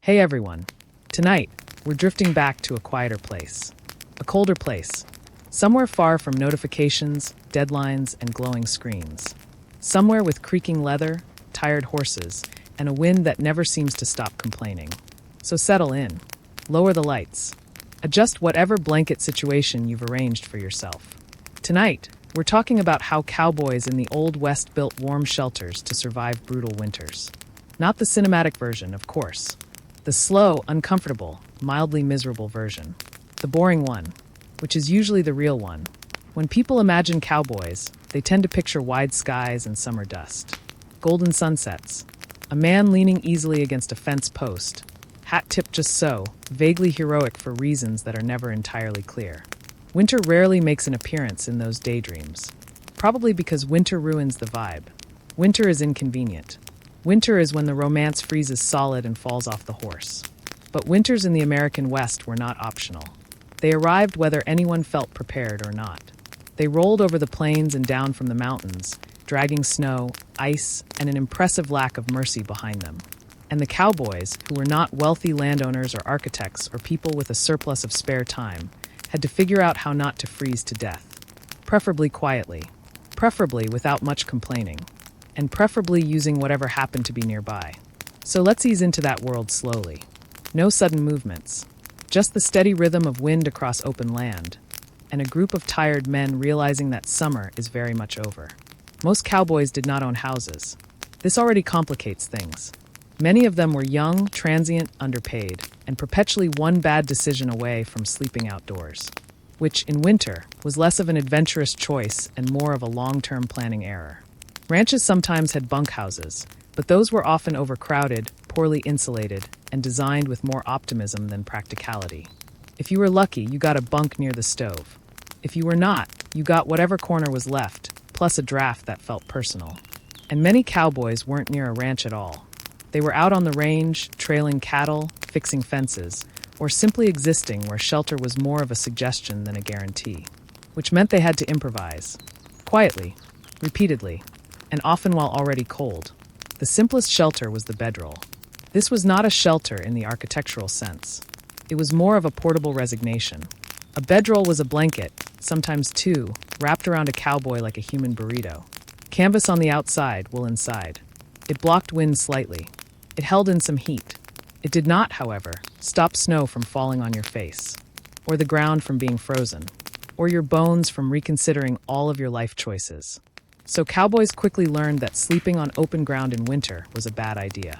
Hey everyone. Tonight, we're drifting back to a quieter place. A colder place. Somewhere far from notifications, deadlines, and glowing screens. Somewhere with creaking leather, tired horses, and a wind that never seems to stop complaining. So settle in. Lower the lights. Adjust whatever blanket situation you've arranged for yourself. Tonight, we're talking about how cowboys in the Old West built warm shelters to survive brutal winters. Not the cinematic version, of course. The slow, uncomfortable, mildly miserable version. The boring one, which is usually the real one. When people imagine cowboys, they tend to picture wide skies and summer dust. Golden sunsets. A man leaning easily against a fence post. Hat tipped just so, vaguely heroic for reasons that are never entirely clear. Winter rarely makes an appearance in those daydreams. Probably because winter ruins the vibe. Winter is inconvenient. Winter is when the romance freezes solid and falls off the horse. But winters in the American West were not optional. They arrived whether anyone felt prepared or not. They rolled over the plains and down from the mountains, dragging snow, ice, and an impressive lack of mercy behind them. And the cowboys, who were not wealthy landowners or architects or people with a surplus of spare time, had to figure out how not to freeze to death. Preferably quietly. Preferably without much complaining. And preferably using whatever happened to be nearby. So let's ease into that world slowly. No sudden movements. Just the steady rhythm of wind across open land. And a group of tired men realizing that summer is very much over. Most cowboys did not own houses. This already complicates things. Many of them were young, transient, underpaid, and perpetually one bad decision away from sleeping outdoors. Which, in winter, was less of an adventurous choice and more of a long-term planning error. Ranches sometimes had bunkhouses, but those were often overcrowded, poorly insulated, and designed with more optimism than practicality. If you were lucky, you got a bunk near the stove. If you were not, you got whatever corner was left, plus a draft that felt personal. And many cowboys weren't near a ranch at all. They were out on the range, trailing cattle, fixing fences, or simply existing where shelter was more of a suggestion than a guarantee. Which meant they had to improvise. Quietly, repeatedly, and often while already cold. The simplest shelter was the bedroll. This was not a shelter in the architectural sense. It was more of a portable resignation. A bedroll was a blanket, sometimes two, wrapped around a cowboy like a human burrito. Canvas on the outside, wool inside. It blocked wind slightly. It held in some heat. It did not, however, stop snow from falling on your face, or the ground from being frozen, or your bones from reconsidering all of your life choices. So cowboys quickly learned that sleeping on open ground in winter was a bad idea.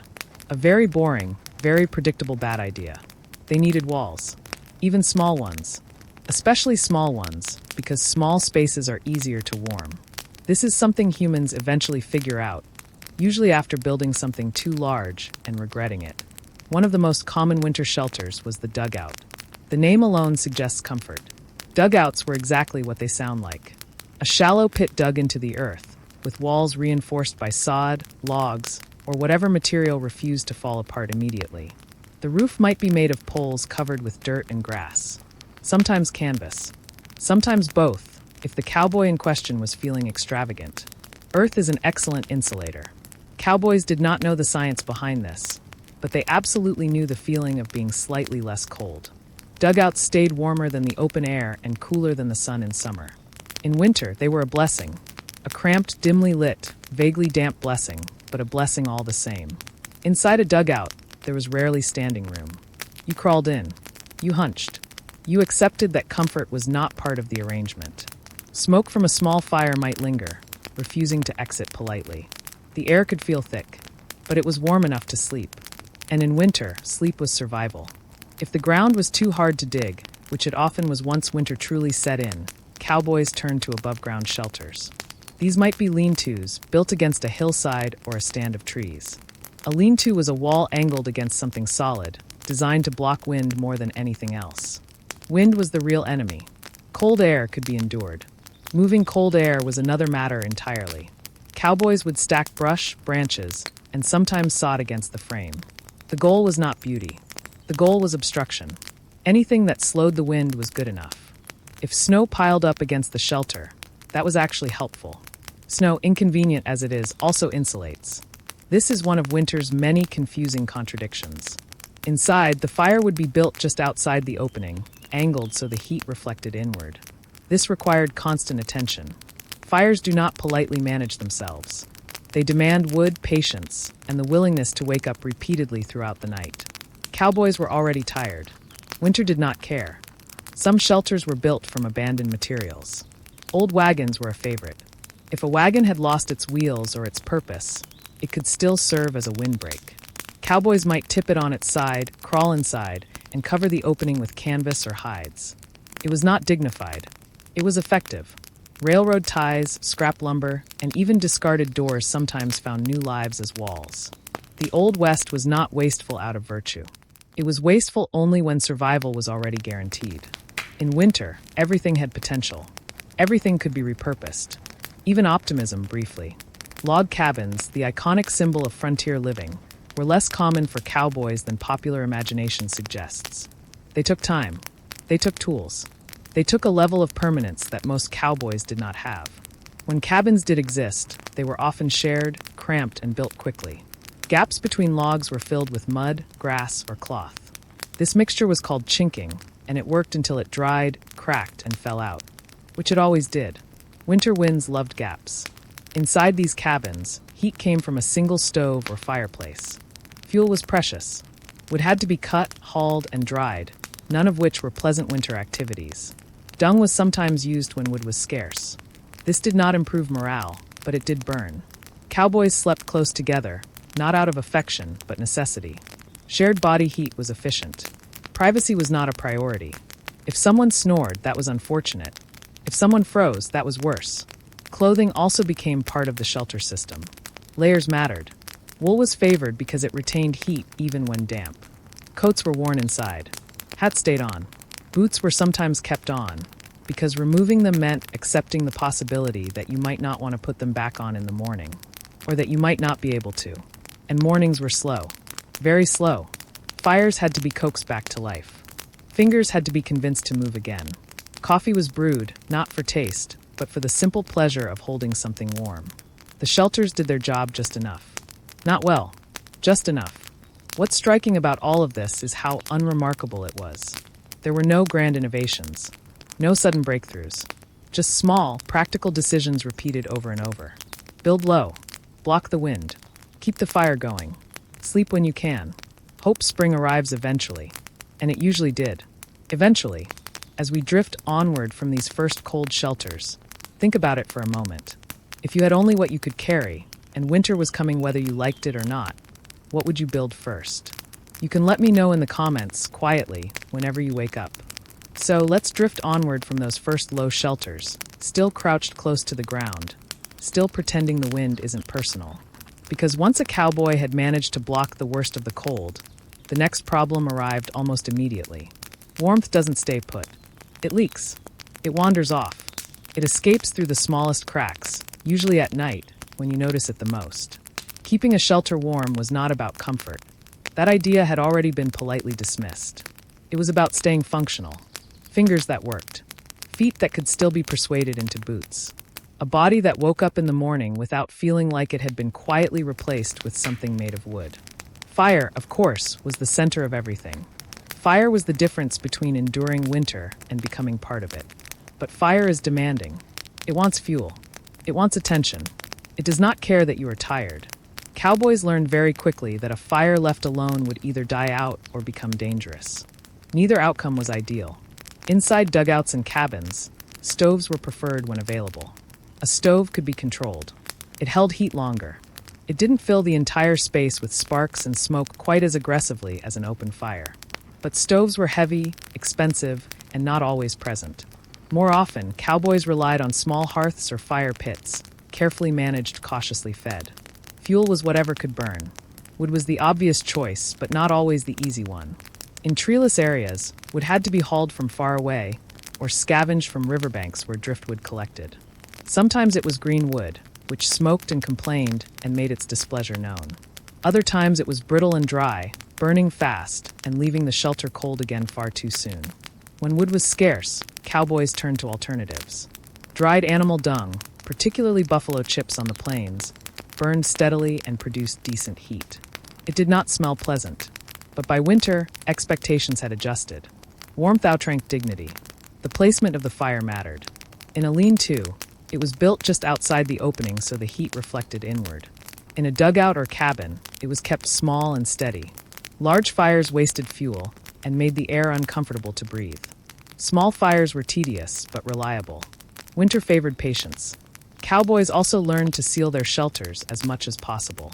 A very boring, very predictable bad idea. They needed walls, even small ones. Especially small ones, because small spaces are easier to warm. This is something humans eventually figure out, usually after building something too large and regretting it. One of the most common winter shelters was the dugout. The name alone suggests comfort. Dugouts were exactly what they sound like. A shallow pit dug into the earth, with walls reinforced by sod, logs, or whatever material refused to fall apart immediately. The roof might be made of poles covered with dirt and grass. Sometimes canvas. Sometimes both, if the cowboy in question was feeling extravagant. Earth is an excellent insulator. Cowboys did not know the science behind this, but they absolutely knew the feeling of being slightly less cold. Dugouts stayed warmer than the open air and cooler than the sun in summer. In winter, they were a blessing. A cramped, dimly lit, vaguely damp blessing, but a blessing all the same. Inside a dugout, there was rarely standing room. You crawled in. You hunched. You accepted that comfort was not part of the arrangement. Smoke from a small fire might linger, refusing to exit politely. The air could feel thick, but it was warm enough to sleep. And in winter, sleep was survival. If the ground was too hard to dig, which it often was once winter truly set in, cowboys turned to above-ground shelters. These might be lean-tos, built against a hillside or a stand of trees. A lean-to was a wall angled against something solid, designed to block wind more than anything else. Wind was the real enemy. Cold air could be endured. Moving cold air was another matter entirely. Cowboys would stack brush, branches, and sometimes sod against the frame. The goal was not beauty. The goal was obstruction. Anything that slowed the wind was good enough. If snow piled up against the shelter, that was actually helpful. Snow, inconvenient as it is, also insulates. This is one of winter's many confusing contradictions. Inside, the fire would be built just outside the opening, angled so the heat reflected inward. This required constant attention. Fires do not politely manage themselves. They demand wood, patience, and the willingness to wake up repeatedly throughout the night. Cowboys were already tired. Winter did not care. Some shelters were built from abandoned materials. Old wagons were a favorite. If a wagon had lost its wheels or its purpose, it could still serve as a windbreak. Cowboys might tip it on its side, crawl inside, and cover the opening with canvas or hides. It was not dignified. It was effective. Railroad ties, scrap lumber, and even discarded doors sometimes found new lives as walls. The Old West was not wasteful out of virtue. It was wasteful only when survival was already guaranteed. In winter, everything had potential. Everything could be repurposed. Even optimism, briefly. Log cabins, the iconic symbol of frontier living, were less common for cowboys than popular imagination suggests. They took time. They took tools. They took a level of permanence that most cowboys did not have. When cabins did exist, they were often shared, cramped, and built quickly. Gaps between logs were filled with mud, grass, or cloth. This mixture was called chinking, and it worked until it dried, cracked, and fell out, which it always did. Winter winds loved gaps. Inside these cabins, heat came from a single stove or fireplace. Fuel was precious. Wood had to be cut, hauled, and dried, none of which were pleasant winter activities. Dung was sometimes used when wood was scarce. This did not improve morale, but it did burn. Cowboys slept close together, not out of affection, but necessity. Shared body heat was efficient. Privacy was not a priority. If someone snored, that was unfortunate. If someone froze, that was worse. Clothing also became part of the shelter system. Layers mattered. Wool was favored because it retained heat even when damp. Coats were worn inside. Hats stayed on. Boots were sometimes kept on, because removing them meant accepting the possibility that you might not want to put them back on in the morning, or that you might not be able to. And mornings were slow. Very slow. Fires had to be coaxed back to life. Fingers had to be convinced to move again. Coffee was brewed, not for taste, but for the simple pleasure of holding something warm. The shelters did their job just enough. Not well, just enough. What's striking about all of this is how unremarkable it was. There were no grand innovations, no sudden breakthroughs, just small, practical decisions repeated over and over. Build low, block the wind, keep the fire going, sleep when you can. Hope spring arrives eventually, and it usually did. Eventually, as we drift onward from these first cold shelters, think about it for a moment. If you had only what you could carry, and winter was coming whether you liked it or not, what would you build first? You can let me know in the comments, quietly, whenever you wake up. So let's drift onward from those first low shelters, still crouched close to the ground, still pretending the wind isn't personal. Because once a cowboy had managed to block the worst of the cold, the next problem arrived almost immediately. Warmth doesn't stay put. It leaks. It wanders off. It escapes through the smallest cracks, usually at night, when you notice it the most. Keeping a shelter warm was not about comfort. That idea had already been politely dismissed. It was about staying functional. Fingers that worked. Feet that could still be persuaded into boots. A body that woke up in the morning without feeling like it had been quietly replaced with something made of wood. Fire, of course, was the center of everything. Fire was the difference between enduring winter and becoming part of it. But fire is demanding. It wants fuel. It wants attention. It does not care that you are tired. Cowboys learned very quickly that a fire left alone would either die out or become dangerous. Neither outcome was ideal. Inside dugouts and cabins, stoves were preferred when available. A stove could be controlled. It held heat longer. It didn't fill the entire space with sparks and smoke quite as aggressively as an open fire. But stoves were heavy, expensive, and not always present. More often, cowboys relied on small hearths or fire pits, carefully managed, cautiously fed. Fuel was whatever could burn. Wood was the obvious choice, but not always the easy one. In treeless areas, wood had to be hauled from far away, or scavenged from riverbanks where driftwood collected. Sometimes it was green wood, which smoked and complained and made its displeasure known. Other times it was brittle and dry, burning fast and leaving the shelter cold again far too soon. When wood was scarce, cowboys turned to alternatives. Dried animal dung, particularly buffalo chips on the plains, burned steadily and produced decent heat. It did not smell pleasant. But by winter, expectations had adjusted. Warmth outranked dignity. The placement of the fire mattered. In a lean-to, it was built just outside the opening so the heat reflected inward. In a dugout or cabin, it was kept small and steady. Large fires wasted fuel and made the air uncomfortable to breathe. Small fires were tedious but reliable. Winter favored patience. Cowboys also learned to seal their shelters as much as possible.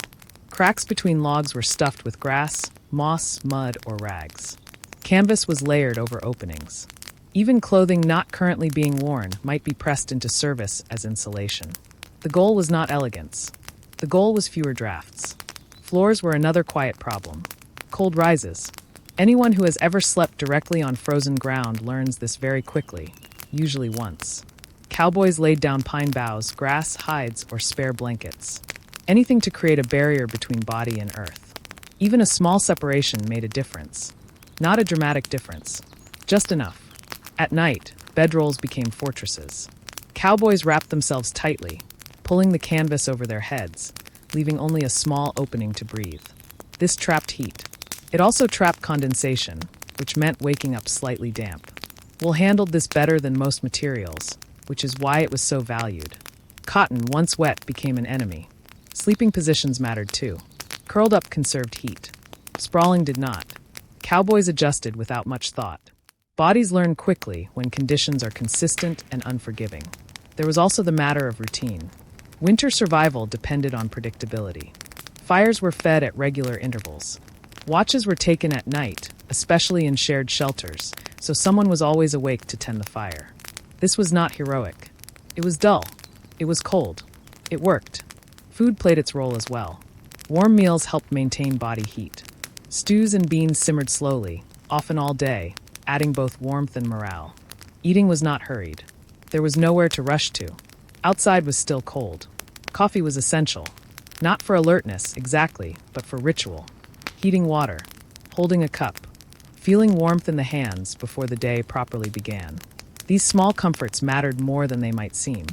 Cracks between logs were stuffed with grass, moss, mud, or rags. Canvas was layered over openings. Even clothing not currently being worn might be pressed into service as insulation. The goal was not elegance. The goal was fewer drafts. Floors were another quiet problem. Cold rises. Anyone who has ever slept directly on frozen ground learns this very quickly, usually once. Cowboys laid down pine boughs, grass, hides, or spare blankets. Anything to create a barrier between body and earth. Even a small separation made a difference. Not a dramatic difference, just enough. At night, bedrolls became fortresses. Cowboys wrapped themselves tightly, pulling the canvas over their heads, leaving only a small opening to breathe. This trapped heat. It also trapped condensation, which meant waking up slightly damp. Wool handled this better than most materials, which is why it was so valued. Cotton, once wet, became an enemy. Sleeping positions mattered too. Curled up conserved heat. Sprawling did not. Cowboys adjusted without much thought. Bodies learn quickly when conditions are consistent and unforgiving. There was also the matter of routine. Winter survival depended on predictability. Fires were fed at regular intervals. Watches were taken at night, especially in shared shelters, so someone was always awake to tend the fire. This was not heroic. It was dull. It was cold. It worked. Food played its role as well. Warm meals helped maintain body heat. Stews and beans simmered slowly, often all day, adding both warmth and morale. Eating was not hurried. There was nowhere to rush to. Outside was still cold. Coffee was essential. Not for alertness, exactly, but for ritual. Heating water. Holding a cup. Feeling warmth in the hands before the day properly began. These small comforts mattered more than they might seem.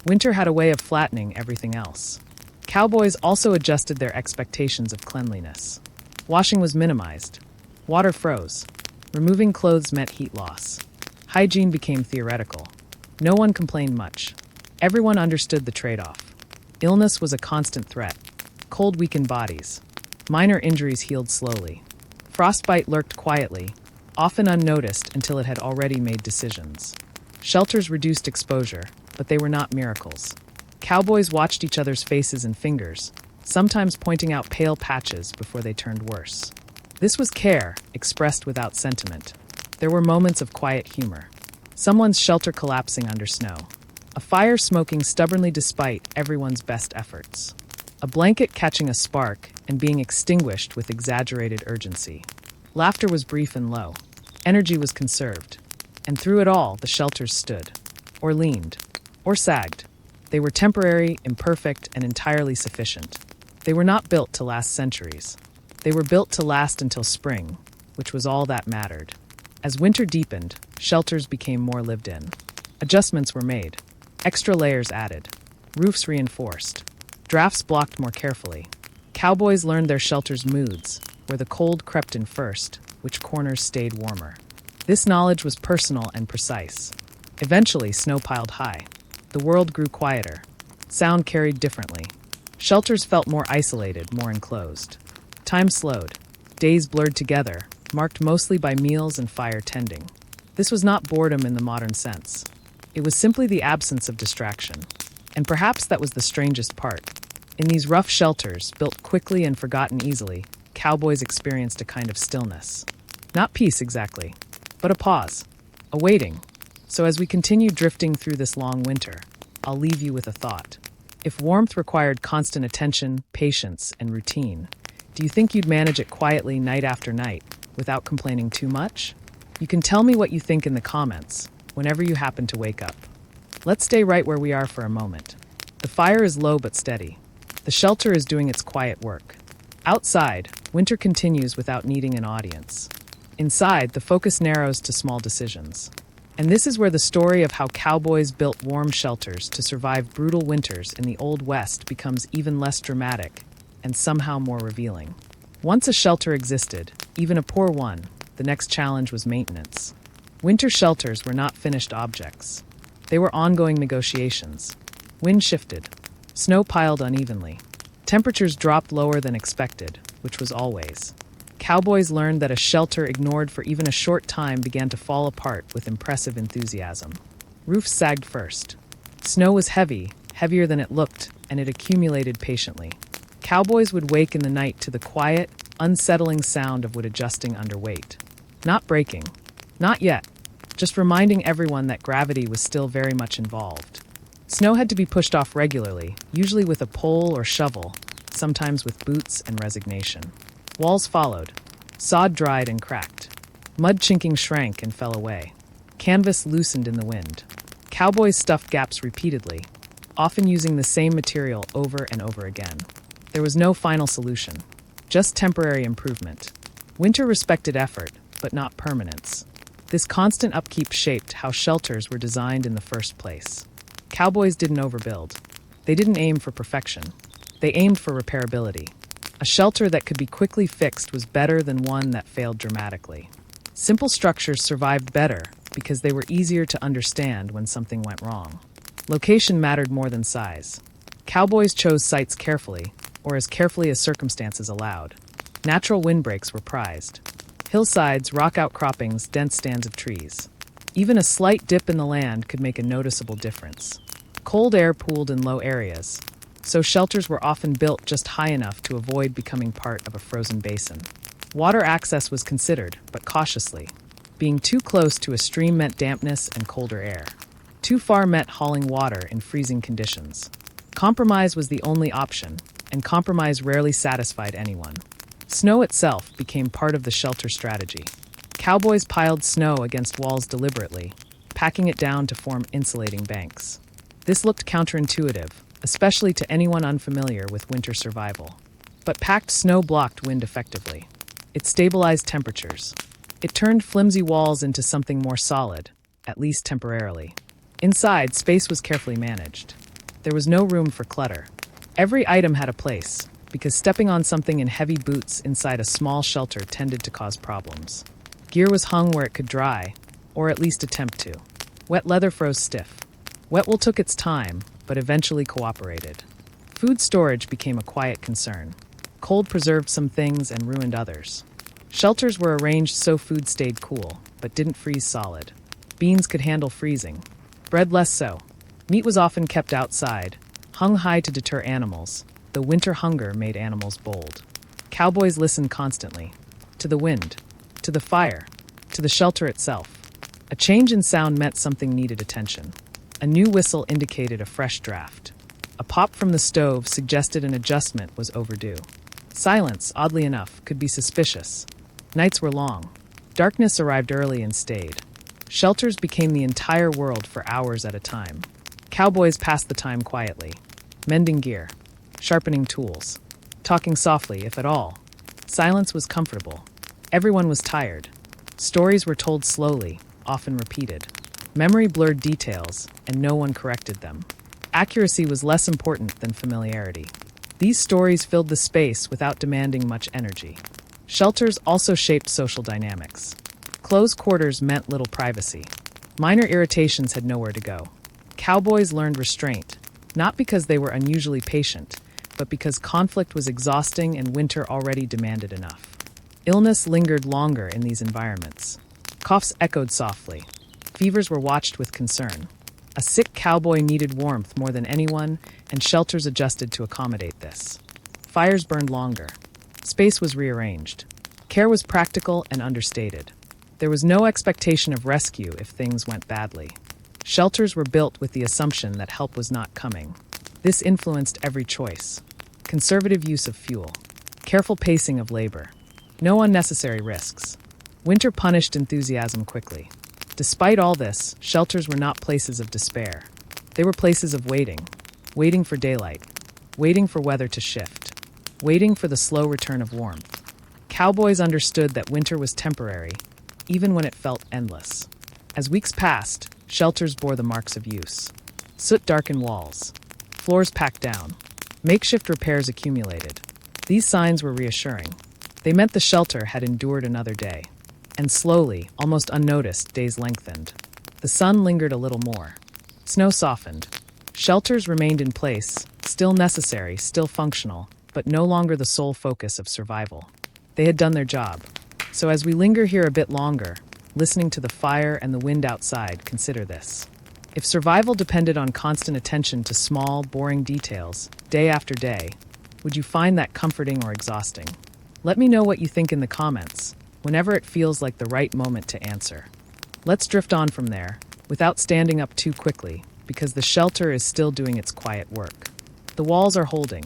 Winter had a way of flattening everything else. Cowboys also adjusted their expectations of cleanliness. Washing was minimized. Water froze. Removing clothes meant heat loss. Hygiene became theoretical. No one complained much. Everyone understood the trade-off. Illness was a constant threat. Cold weakened bodies. Minor injuries healed slowly. Frostbite lurked quietly, often unnoticed until it had already made decisions. Shelters reduced exposure, but they were not miracles. Cowboys watched each other's faces and fingers, sometimes pointing out pale patches before they turned worse. This was care, expressed without sentiment. There were moments of quiet humor. Someone's shelter collapsing under snow. A fire smoking stubbornly despite everyone's best efforts. A blanket catching a spark and being extinguished with exaggerated urgency. Laughter was brief and low. Energy was conserved. And through it all, the shelters stood. Or leaned. Or sagged. They were temporary, imperfect, and entirely sufficient. They were not built to last centuries. They were built to last until spring, which was all that mattered. As winter deepened, shelters became more lived in. Adjustments were made. Extra layers added. Roofs reinforced. Drafts blocked more carefully. Cowboys learned their shelter's moods, where the cold crept in first, which corners stayed warmer. This knowledge was personal and precise. Eventually, snow piled high. The world grew quieter. Sound carried differently. Shelters felt more isolated, more enclosed. Time slowed. Days blurred together, marked mostly by meals and fire tending. This was not boredom in the modern sense. It was simply the absence of distraction. And perhaps that was the strangest part. In these rough shelters, built quickly and forgotten easily, cowboys experienced a kind of stillness. Not peace exactly, but a pause, a waiting. So as we continue drifting through this long winter, I'll leave you with a thought. If warmth required constant attention, patience, and routine, do you think you'd manage it quietly night after night without complaining too much? You can tell me what you think in the comments whenever you happen to wake up. Let's stay right where we are for a moment. The fire is low but steady. The shelter is doing its quiet work. Outside, winter continues without needing an audience. Inside, the focus narrows to small decisions. And this is where the story of how cowboys built warm shelters to survive brutal winters in the Old West becomes even less dramatic and somehow more revealing. Once a shelter existed, even a poor one. The next challenge was maintenance. Winter shelters were not finished objects. They were ongoing negotiations. Wind shifted. Snow piled unevenly. Temperatures dropped lower than expected, which was always. Cowboys learned that a shelter ignored for even a short time began to fall apart with impressive enthusiasm. Roofs sagged first. Snow was heavy, heavier than it looked, and it accumulated patiently. Cowboys would wake in the night to the quiet, unsettling sound of wood adjusting under weight. Not breaking. Not yet. Just reminding everyone that gravity was still very much involved. Snow had to be pushed off regularly, usually with a pole or shovel, sometimes with boots and resignation. Walls followed. Sod dried and cracked. Mud chinking shrank and fell away. Canvas loosened in the wind. Cowboys stuffed gaps repeatedly, often using the same material over and over again. There was no final solution, just temporary improvement. Winter respected effort, but not permanence. This constant upkeep shaped how shelters were designed in the first place. Cowboys didn't overbuild. They didn't aim for perfection. They aimed for repairability. A shelter that could be quickly fixed was better than one that failed dramatically. Simple structures survived better because they were easier to understand when something went wrong. Location mattered more than size. Cowboys chose sites carefully, or as carefully as circumstances allowed. Natural windbreaks were prized. Hillsides, rock outcroppings, dense stands of trees. Even a slight dip in the land could make a noticeable difference. Cold air pooled in low areas, so shelters were often built just high enough to avoid becoming part of a frozen basin. Water access was considered, but cautiously. Being too close to a stream meant dampness and colder air. Too far meant hauling water in freezing conditions. Compromise was the only option, and compromise rarely satisfied anyone. Snow itself became part of the shelter strategy. Cowboys piled snow against walls deliberately, packing it down to form insulating banks. This looked counterintuitive, especially to anyone unfamiliar with winter survival. But packed snow blocked wind effectively. It stabilized temperatures. It turned flimsy walls into something more solid, at least temporarily. Inside, space was carefully managed. There was no room for clutter. Every item had a place, because stepping on something in heavy boots inside a small shelter tended to cause problems. Gear was hung where it could dry, or at least attempt to. Wet leather froze stiff. Wet wool took its time, but eventually cooperated. Food storage became a quiet concern. Cold preserved some things and ruined others. Shelters were arranged so food stayed cool, but didn't freeze solid. Beans could handle freezing. Bread less so. Meat was often kept outside, hung high to deter animals. The winter hunger made animals bold. Cowboys listened constantly. To the wind, to the fire, to the shelter itself. A change in sound meant something needed attention. A new whistle indicated a fresh draft. A pop from the stove suggested an adjustment was overdue. Silence, oddly enough, could be suspicious. Nights were long. Darkness arrived early and stayed. Shelters became the entire world for hours at a time. Cowboys passed the time quietly, mending gear, sharpening tools, talking softly, if at all. Silence was comfortable. Everyone was tired. Stories were told slowly, often repeated. Memory blurred details, and no one corrected them. Accuracy was less important than familiarity. These stories filled the space without demanding much energy. Shelters also shaped social dynamics. Close quarters meant little privacy. Minor irritations had nowhere to go. Cowboys learned restraint, not because they were unusually patient, but because conflict was exhausting and winter already demanded enough. Illness lingered longer in these environments. Coughs echoed softly. Fevers were watched with concern. A sick cowboy needed warmth more than anyone, and shelters adjusted to accommodate this. Fires burned longer. Space was rearranged. Care was practical and understated. There was no expectation of rescue if things went badly. Shelters were built with the assumption that help was not coming. This influenced every choice. Conservative use of fuel. Careful pacing of labor. No unnecessary risks. Winter punished enthusiasm quickly. Despite all this, shelters were not places of despair. They were places of waiting. Waiting for daylight. Waiting for weather to shift. Waiting for the slow return of warmth. Cowboys understood that winter was temporary, even when it felt endless. As weeks passed, shelters bore the marks of use. Soot darkened walls. Floors packed down. Makeshift repairs accumulated. These signs were reassuring. They meant the shelter had endured another day. And slowly, almost unnoticed, days lengthened. The sun lingered a little more. Snow softened. Shelters remained in place, still necessary, still functional, but no longer the sole focus of survival. They had done their job. So as we linger here a bit longer, listening to the fire and the wind outside, consider this. If survival depended on constant attention to small, boring details, day after day, would you find that comforting or exhausting? Let me know what you think in the comments, whenever it feels like the right moment to answer. Let's drift on from there, without standing up too quickly, because the shelter is still doing its quiet work. The walls are holding.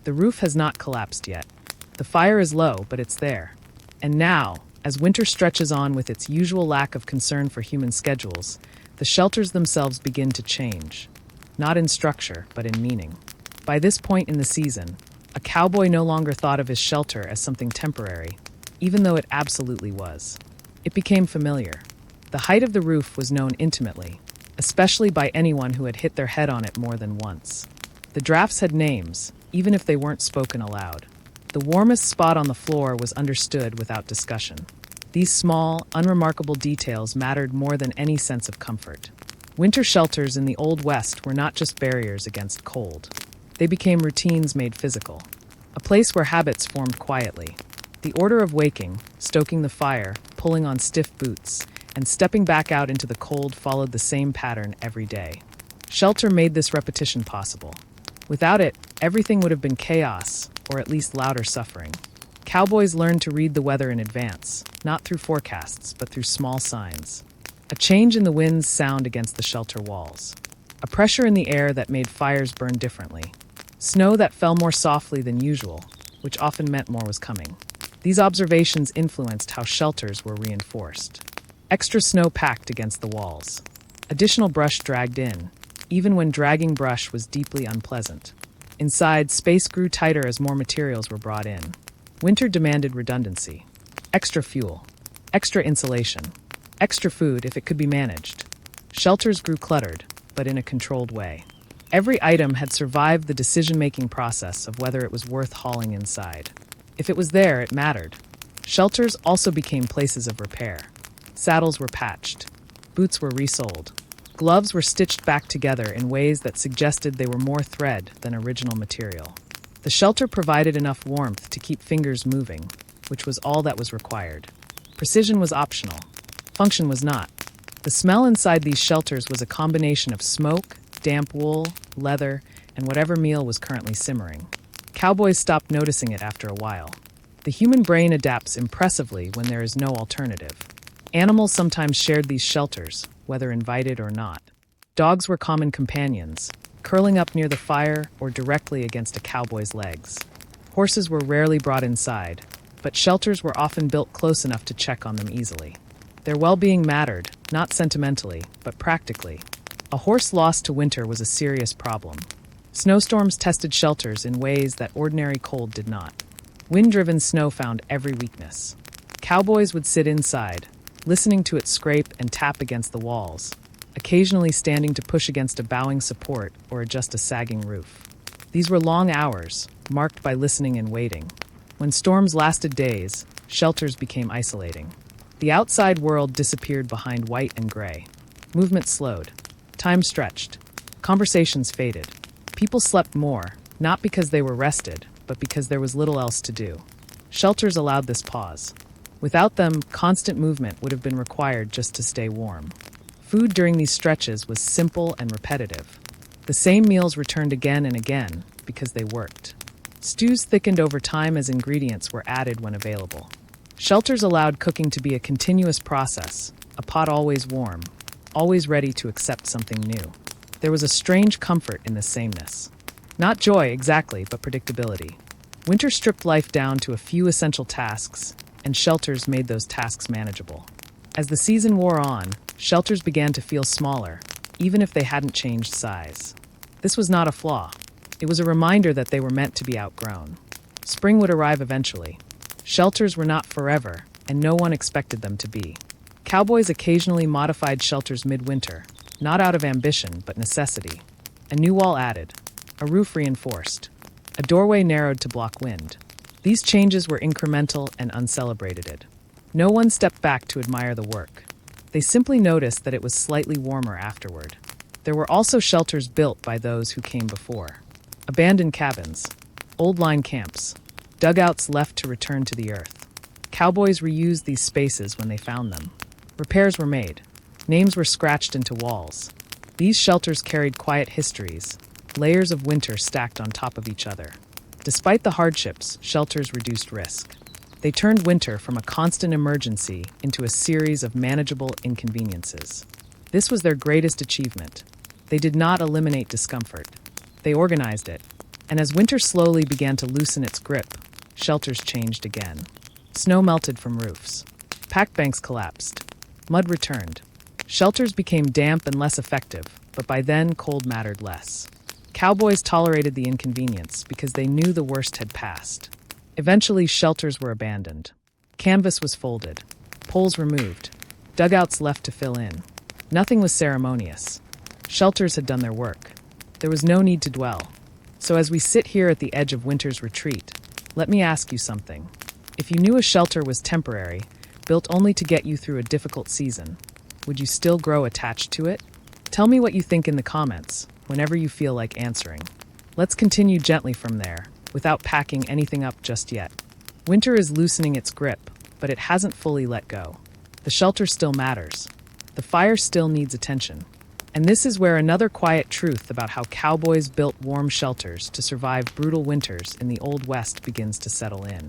The roof has not collapsed yet. The fire is low, but it's there. And now, as winter stretches on with its usual lack of concern for human schedules, the shelters themselves begin to change. Not in structure, but in meaning. By this point in the season, a cowboy no longer thought of his shelter as something temporary, even though it absolutely was. It became familiar. The height of the roof was known intimately, especially by anyone who had hit their head on it more than once. The drafts had names, even if they weren't spoken aloud. The warmest spot on the floor was understood without discussion. These small, unremarkable details mattered more than any sense of comfort. Winter shelters in the Old West were not just barriers against cold. They became routines made physical. A place where habits formed quietly. The order of waking, stoking the fire, pulling on stiff boots, and stepping back out into the cold followed the same pattern every day. Shelter made this repetition possible. Without it, everything would have been chaos, or at least louder suffering. Cowboys learned to read the weather in advance, not through forecasts, but through small signs. A change in the wind's sound against the shelter walls. A pressure in the air that made fires burn differently. Snow that fell more softly than usual, which often meant more was coming. These observations influenced how shelters were reinforced. Extra snow packed against the walls. Additional brush dragged in, even when dragging brush was deeply unpleasant. Inside, space grew tighter as more materials were brought in. Winter demanded redundancy. Extra fuel. Extra insulation. Extra food if it could be managed. Shelters grew cluttered, but in a controlled way. Every item had survived the decision-making process of whether it was worth hauling inside. If it was there, it mattered. Shelters also became places of repair. Saddles were patched. Boots were resoled. Gloves were stitched back together in ways that suggested they were more thread than original material. The shelter provided enough warmth to keep fingers moving, which was all that was required. Precision was optional. Function was not. The smell inside these shelters was a combination of smoke, damp wool, leather, and whatever meal was currently simmering. Cowboys stopped noticing it after a while. The human brain adapts impressively when there is no alternative. Animals sometimes shared these shelters, whether invited or not. Dogs were common companions, curling up near the fire or directly against a cowboy's legs. Horses were rarely brought inside, but shelters were often built close enough to check on them easily. Their well-being mattered, not sentimentally, but practically. A horse lost to winter was a serious problem. Snowstorms tested shelters in ways that ordinary cold did not. Wind-driven snow found every weakness. Cowboys would sit inside, listening to it scrape and tap against the walls, occasionally standing to push against a bowing support or adjust a sagging roof. These were long hours, marked by listening and waiting. When storms lasted days, shelters became isolating. The outside world disappeared behind white and gray. Movement slowed. Time stretched. Conversations faded. People slept more, not because they were rested, but because there was little else to do. Shelters allowed this pause. Without them, constant movement would have been required just to stay warm. Food during these stretches was simple and repetitive. The same meals returned again and again because they worked. Stews thickened over time as ingredients were added when available. Shelters allowed cooking to be a continuous process, a pot always warm, always ready to accept something new. There was a strange comfort in this sameness. Not joy exactly, but predictability. Winter stripped life down to a few essential tasks, and shelters made those tasks manageable. As the season wore on, shelters began to feel smaller, even if they hadn't changed size. This was not a flaw. It was a reminder that they were meant to be outgrown. Spring would arrive eventually. Shelters were not forever, and no one expected them to be. Cowboys occasionally modified shelters midwinter, not out of ambition, but necessity. A new wall added, a roof reinforced, a doorway narrowed to block wind. These changes were incremental and uncelebrated. No one stepped back to admire the work. They simply noticed that it was slightly warmer afterward. There were also shelters built by those who came before. Abandoned cabins, old line camps, dugouts left to return to the earth. Cowboys reused these spaces when they found them. Repairs were made. Names were scratched into walls. These shelters carried quiet histories, layers of winter stacked on top of each other. Despite the hardships, shelters reduced risk. They turned winter from a constant emergency into a series of manageable inconveniences. This was their greatest achievement. They did not eliminate discomfort. They organized it. And as winter slowly began to loosen its grip, shelters changed again. Snow melted from roofs. Pack banks collapsed. Mud returned. Shelters became damp and less effective, but by then cold mattered less. Cowboys tolerated the inconvenience because they knew the worst had passed. Eventually, shelters were abandoned. Canvas was folded. Poles removed. Dugouts left to fill in. Nothing was ceremonious. Shelters had done their work. There was no need to dwell. So as we sit here at the edge of winter's retreat, let me ask you something. If you knew a shelter was temporary, built only to get you through a difficult season, would you still grow attached to it? Tell me what you think in the comments, whenever you feel like answering. Let's continue gently from there, without packing anything up just yet. Winter is loosening its grip, but it hasn't fully let go. The shelter still matters. The fire still needs attention. And this is where another quiet truth about how cowboys built warm shelters to survive brutal winters in the Old West begins to settle in.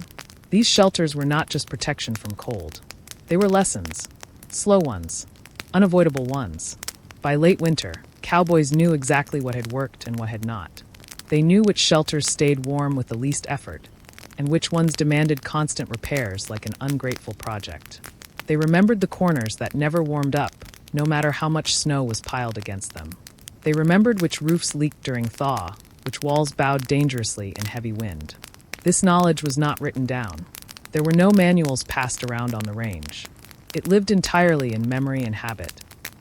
These shelters were not just protection from cold. They were lessons. Slow ones. Unavoidable ones. By late winter, cowboys knew exactly what had worked and what had not. They knew which shelters stayed warm with the least effort, and which ones demanded constant repairs like an ungrateful project. They remembered the corners that never warmed up, no matter how much snow was piled against them. They remembered which roofs leaked during thaw, which walls bowed dangerously in heavy wind. This knowledge was not written down. There were no manuals passed around on the range. It lived entirely in memory and habit.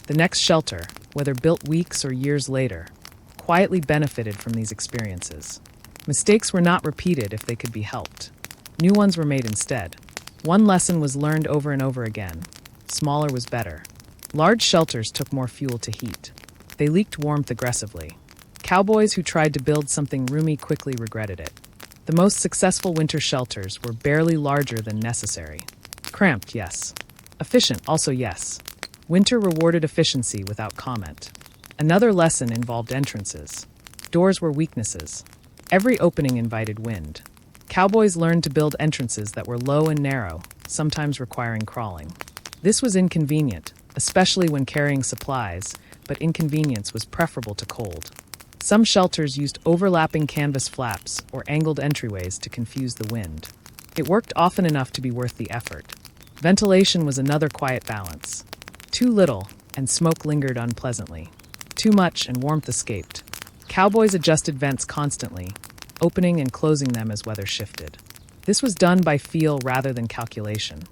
The next shelter, whether built weeks or years later, quietly benefited from these experiences. Mistakes were not repeated if they could be helped. New ones were made instead. One lesson was learned over and over again. Smaller was better. Large shelters took more fuel to heat. They leaked warmth aggressively. Cowboys who tried to build something roomy quickly regretted it. The most successful winter shelters were barely larger than necessary. Cramped, yes. Efficient, also yes. Winter rewarded efficiency without comment. Another lesson involved entrances. Doors were weaknesses. Every opening invited wind. Cowboys learned to build entrances that were low and narrow, sometimes requiring crawling. This was inconvenient, especially when carrying supplies, but inconvenience was preferable to cold. Some shelters used overlapping canvas flaps or angled entryways to confuse the wind. It worked often enough to be worth the effort. Ventilation was another quiet balance. Too little, and smoke lingered unpleasantly. Too much, and warmth escaped. Cowboys adjusted vents constantly, opening and closing them as weather shifted. This was done by feel rather than calculation.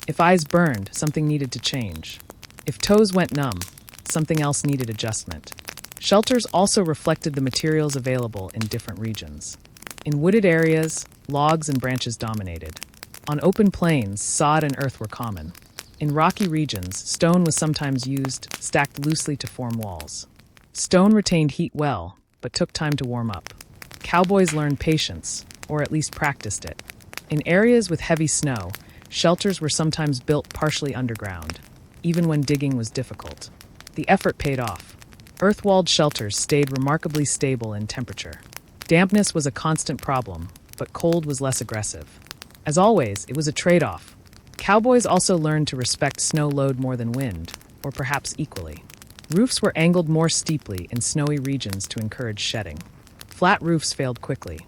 If eyes burned, something needed to change. If toes went numb, something else needed adjustment. Shelters also reflected the materials available in different regions. In wooded areas, logs and branches dominated. On open plains, sod and earth were common. In rocky regions, stone was sometimes used, stacked loosely to form walls. Stone retained heat well, but took time to warm up. Cowboys learned patience, or at least practiced it. In areas with heavy snow, shelters were sometimes built partially underground, even when digging was difficult. The effort paid off. Earth-walled shelters stayed remarkably stable in temperature. Dampness was a constant problem, but cold was less aggressive. As always, it was a trade-off. Cowboys also learned to respect snow load more than wind, or perhaps equally. Roofs were angled more steeply in snowy regions to encourage shedding. Flat roofs failed quickly.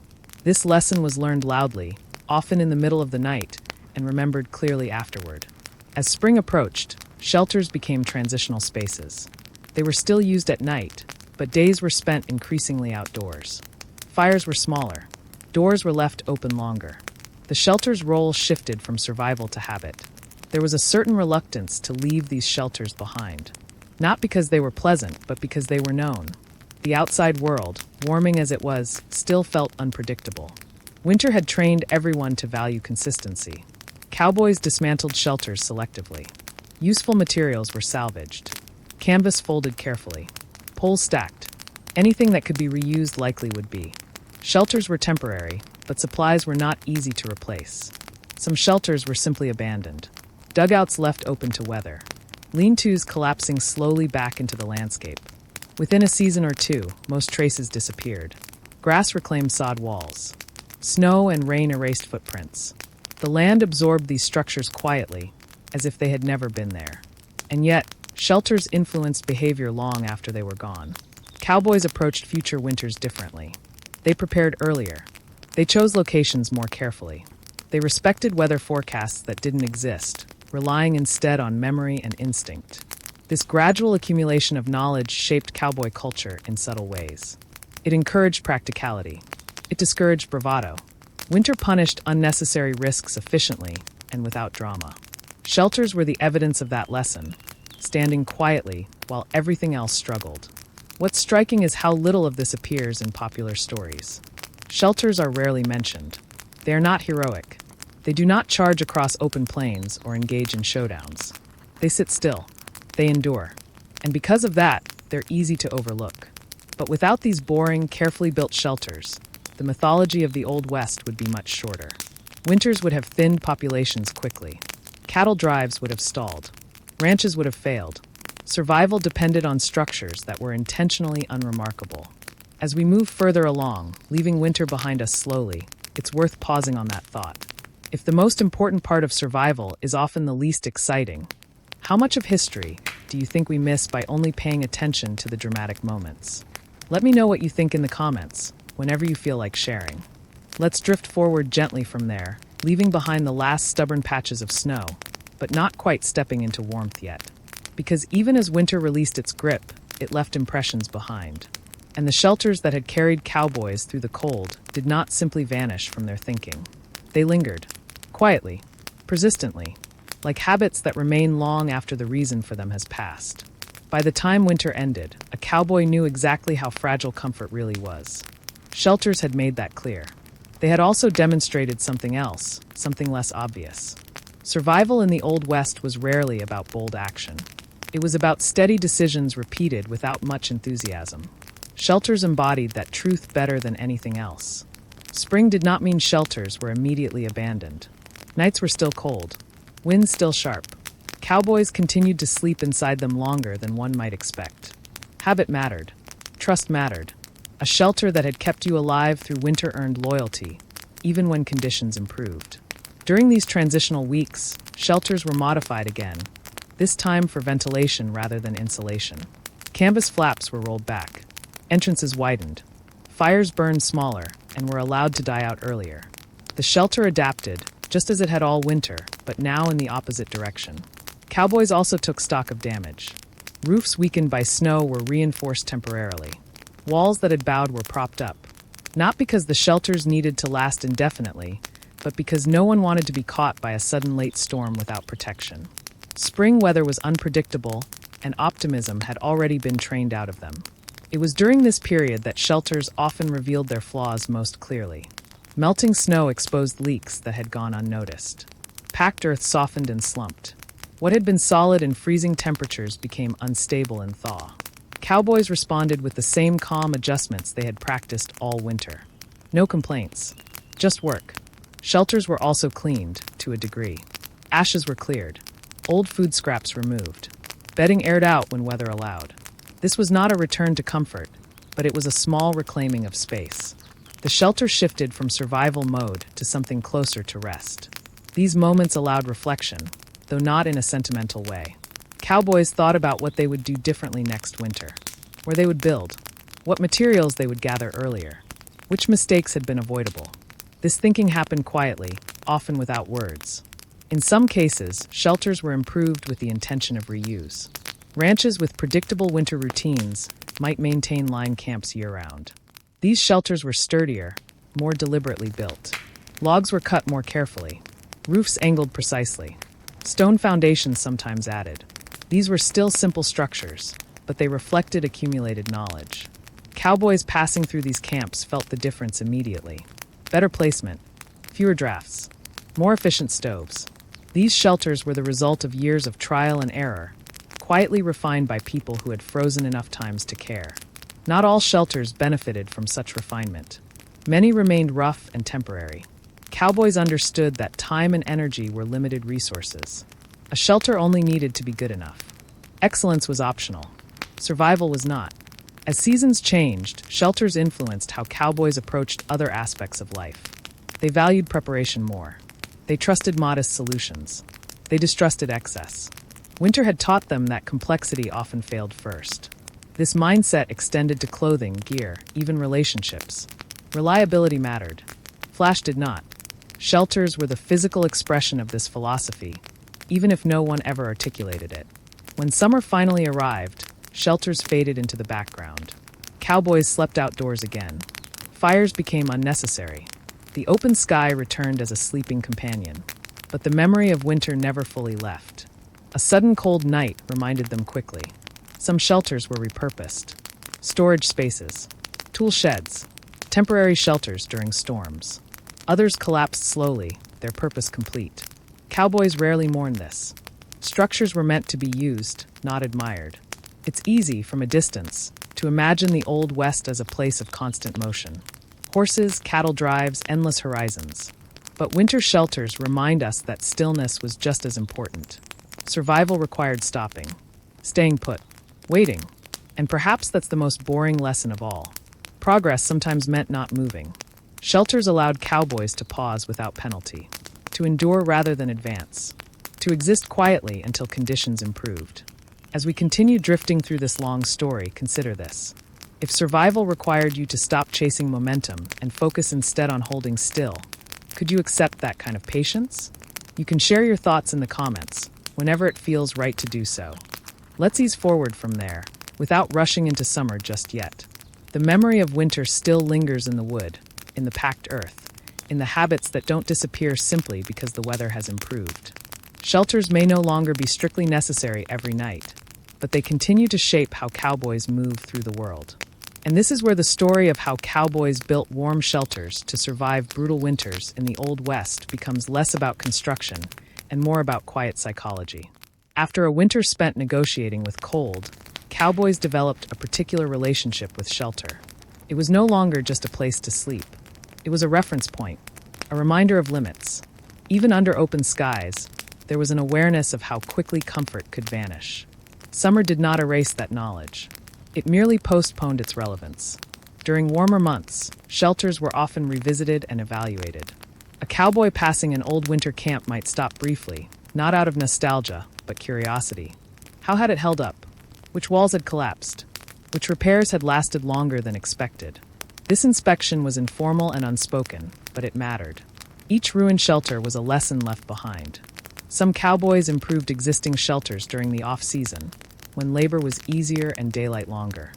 This lesson was learned loudly, often in the middle of the night, and remembered clearly afterward. As spring approached, shelters became transitional spaces. They were still used at night, but days were spent increasingly outdoors. Fires were smaller. Doors were left open longer. The shelter's role shifted from survival to habit. There was a certain reluctance to leave these shelters behind. Not because they were pleasant, but because they were known. The outside world, warming as it was, still felt unpredictable. Winter had trained everyone to value consistency. Cowboys dismantled shelters selectively. Useful materials were salvaged. Canvas folded carefully. Poles stacked. Anything that could be reused likely would be. Shelters were temporary, but supplies were not easy to replace. Some shelters were simply abandoned. Dugouts left open to weather. Lean-tos collapsing slowly back into the landscape. Within a season or two, most traces disappeared. Grass reclaimed sod walls. Snow and rain erased footprints. The land absorbed these structures quietly, as if they had never been there. And yet, shelters influenced behavior long after they were gone. Cowboys approached future winters differently. They prepared earlier. They chose locations more carefully. They respected weather forecasts that didn't exist, relying instead on memory and instinct. This gradual accumulation of knowledge shaped cowboy culture in subtle ways. It encouraged practicality. It discouraged bravado. Winter punished unnecessary risks efficiently and without drama. Shelters were the evidence of that lesson, standing quietly while everything else struggled. What's striking is how little of this appears in popular stories. Shelters are rarely mentioned. They are not heroic. They do not charge across open plains or engage in showdowns. They sit still. They endure. And because of that, they're easy to overlook. But without these boring, carefully built shelters, the mythology of the Old West would be much shorter. Winters would have thinned populations quickly. Cattle drives would have stalled. Ranches would have failed. Survival depended on structures that were intentionally unremarkable. As we move further along, leaving winter behind us slowly, it's worth pausing on that thought. If the most important part of survival is often the least exciting, how much of history do you think we miss by only paying attention to the dramatic moments? Let me know what you think in the comments, whenever you feel like sharing. Let's drift forward gently from there, leaving behind the last stubborn patches of snow, but not quite stepping into warmth yet. Because even as winter released its grip, it left impressions behind. And the shelters that had carried cowboys through the cold did not simply vanish from their thinking. They lingered, quietly, persistently, like habits that remain long after the reason for them has passed. By the time winter ended, a cowboy knew exactly how fragile comfort really was. Shelters had made that clear. They had also demonstrated something else, something less obvious. Survival in the Old West was rarely about bold action. It was about steady decisions repeated without much enthusiasm. Shelters embodied that truth better than anything else. Spring did not mean shelters were immediately abandoned. Nights were still cold. Winds still sharp. Cowboys continued to sleep inside them longer than one might expect. Habit mattered. Trust mattered. A shelter that had kept you alive through winter earned loyalty, even when conditions improved. During these transitional weeks, shelters were modified again, this time for ventilation rather than insulation. Canvas flaps were rolled back. Entrances widened. Fires burned smaller and were allowed to die out earlier. The shelter adapted, just as it had all winter, but now in the opposite direction. Cowboys also took stock of damage. Roofs weakened by snow were reinforced temporarily. Walls that had bowed were propped up. Not because the shelters needed to last indefinitely, but because no one wanted to be caught by a sudden late storm without protection. Spring weather was unpredictable, and optimism had already been trained out of them. It was during this period that shelters often revealed their flaws most clearly. Melting snow exposed leaks that had gone unnoticed. Packed earth softened and slumped. What had been solid in freezing temperatures became unstable in thaw. Cowboys responded with the same calm adjustments they had practiced all winter. No complaints, just work. Shelters were also cleaned, to a degree. Ashes were cleared. Old food scraps removed. Bedding aired out when weather allowed. This was not a return to comfort, but it was a small reclaiming of space. The shelter shifted from survival mode to something closer to rest. These moments allowed reflection, though not in a sentimental way. Cowboys thought about what they would do differently next winter, where they would build, what materials they would gather earlier, which mistakes had been avoidable. This thinking happened quietly, often without words. In some cases, shelters were improved with the intention of reuse. Ranches with predictable winter routines might maintain line camps year-round. These shelters were sturdier, more deliberately built. Logs were cut more carefully. Roofs angled precisely. Stone foundations sometimes added. These were still simple structures, but they reflected accumulated knowledge. Cowboys passing through these camps felt the difference immediately. Better placement, fewer drafts, more efficient stoves. These shelters were the result of years of trial and error, quietly refined by people who had frozen enough times to care. Not all shelters benefited from such refinement. Many remained rough and temporary. Cowboys understood that time and energy were limited resources. A shelter only needed to be good enough. Excellence was optional. Survival was not. As seasons changed, shelters influenced how cowboys approached other aspects of life. They valued preparation more. They trusted modest solutions. They distrusted excess. Winter had taught them that complexity often failed first. This mindset extended to clothing, gear, even relationships. Reliability mattered. Flash did not. Shelters were the physical expression of this philosophy, even if no one ever articulated it. When summer finally arrived, shelters faded into the background. Cowboys slept outdoors again. Fires became unnecessary. The open sky returned as a sleeping companion. But the memory of winter never fully left. A sudden cold night reminded them quickly. Some shelters were repurposed. Storage spaces, tool sheds, temporary shelters during storms. Others collapsed slowly, their purpose complete. Cowboys rarely mourned this. Structures were meant to be used, not admired. It's easy, from a distance, to imagine the Old West as a place of constant motion. Horses, cattle drives, endless horizons. But winter shelters remind us that stillness was just as important. Survival required stopping, staying put, waiting. And perhaps that's the most boring lesson of all. Progress sometimes meant not moving. Shelters allowed cowboys to pause without penalty, to endure rather than advance, to exist quietly until conditions improved. As we continue drifting through this long story, consider this. If survival required you to stop chasing momentum and focus instead on holding still, could you accept that kind of patience? You can share your thoughts in the comments, whenever it feels right to do so. Let's ease forward from there, without rushing into summer just yet. The memory of winter still lingers in the wood, in the packed earth, in the habits that don't disappear simply because the weather has improved. Shelters may no longer be strictly necessary every night, but they continue to shape how cowboys move through the world. And this is where the story of how cowboys built warm shelters to survive brutal winters in the Old West becomes less about construction and more about quiet psychology. After a winter spent negotiating with cold, cowboys developed a particular relationship with shelter. It was no longer just a place to sleep. It was a reference point, a reminder of limits. Even under open skies, there was an awareness of how quickly comfort could vanish. Summer did not erase that knowledge. It merely postponed its relevance. During warmer months, shelters were often revisited and evaluated. A cowboy passing an old winter camp might stop briefly, not out of nostalgia, but curiosity. How had it held up? Which walls had collapsed? Which repairs had lasted longer than expected? This inspection was informal and unspoken, but it mattered. Each ruined shelter was a lesson left behind. Some cowboys improved existing shelters during the off-season, when labor was easier and daylight longer.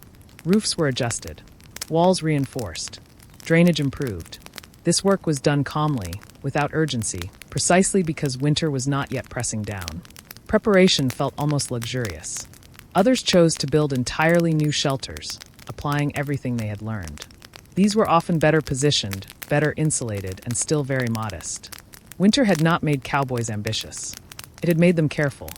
Roofs were adjusted, walls reinforced, drainage improved. This work was done calmly, without urgency, precisely because winter was not yet pressing down. Preparation felt almost luxurious. Others chose to build entirely new shelters, applying everything they had learned. These were often better positioned, better insulated, and still very modest. Winter had not made cowboys ambitious. It had made them careful.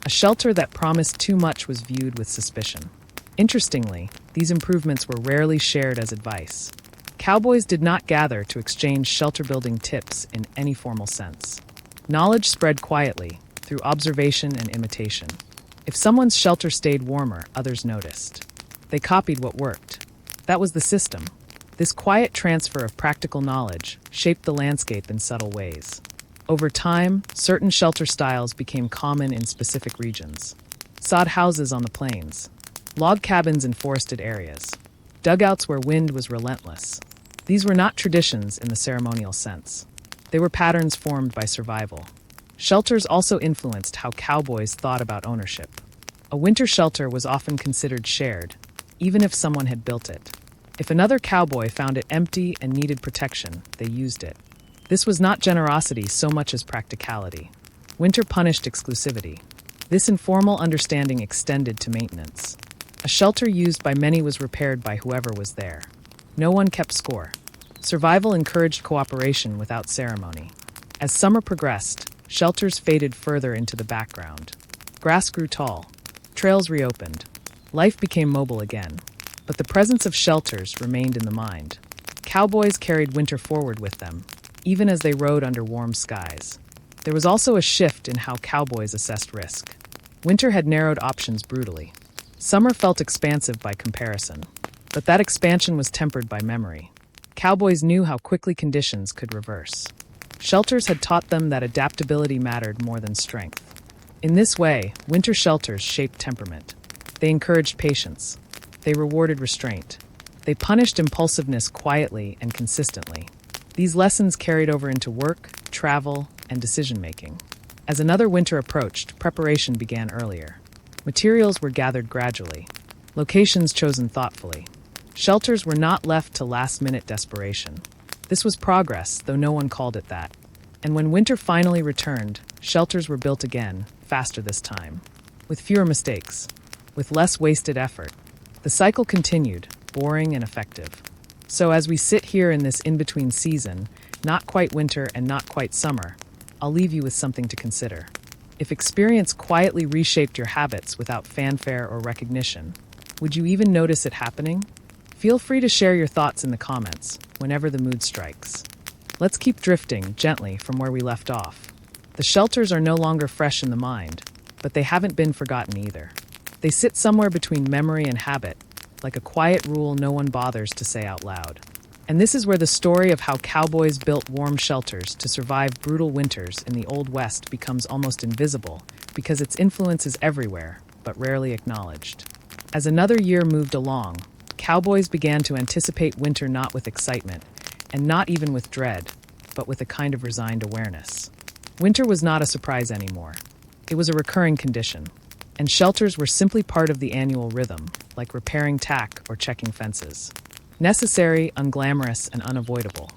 A shelter that promised too much was viewed with suspicion. Interestingly, these improvements were rarely shared as advice. Cowboys did not gather to exchange shelter-building tips in any formal sense. Knowledge spread quietly, through observation and imitation. If someone's shelter stayed warmer, others noticed. They copied what worked. That was the system. This quiet transfer of practical knowledge shaped the landscape in subtle ways. Over time, certain shelter styles became common in specific regions. Sod houses on the plains, log cabins in forested areas, dugouts where wind was relentless. These were not traditions in the ceremonial sense. They were patterns formed by survival. Shelters also influenced how cowboys thought about ownership. A winter shelter was often considered shared, even if someone had built it. If another cowboy found it empty and needed protection, they used it. This was not generosity so much as practicality. Winter punished exclusivity. This informal understanding extended to maintenance. A shelter used by many was repaired by whoever was there. No one kept score. Survival encouraged cooperation without ceremony. As summer progressed, shelters faded further into the background. Grass grew tall. Trails reopened. Life became mobile again. But the presence of shelters remained in the mind. Cowboys carried winter forward with them, even as they rode under warm skies. There was also a shift in how cowboys assessed risk. Winter had narrowed options brutally. Summer felt expansive by comparison, but that expansion was tempered by memory. Cowboys knew how quickly conditions could reverse. Shelters had taught them that adaptability mattered more than strength. In this way, winter shelters shaped temperament. They encouraged patience. They rewarded restraint. They punished impulsiveness quietly and consistently. These lessons carried over into work, travel, and decision-making. As another winter approached, preparation began earlier. Materials were gathered gradually. Locations chosen thoughtfully. Shelters were not left to last-minute desperation. This was progress, though no one called it that. And when winter finally returned, shelters were built again, faster this time. With fewer mistakes. With less wasted effort. The cycle continued, boring and effective. So as we sit here in this in-between season, not quite winter and not quite summer, I'll leave you with something to consider. If experience quietly reshaped your habits without fanfare or recognition, would you even notice it happening? Feel free to share your thoughts in the comments, whenever the mood strikes. Let's keep drifting gently from where we left off. The shelters are no longer fresh in the mind, but they haven't been forgotten either. They sit somewhere between memory and habit, like a quiet rule no one bothers to say out loud. And this is where the story of how cowboys built warm shelters to survive brutal winters in the Old West becomes almost invisible, because its influence is everywhere, but rarely acknowledged. As another year moved along, cowboys began to anticipate winter not with excitement, and not even with dread, but with a kind of resigned awareness. Winter was not a surprise anymore. It was a recurring condition, and shelters were simply part of the annual rhythm, like repairing tack or checking fences. Necessary, unglamorous, and unavoidable.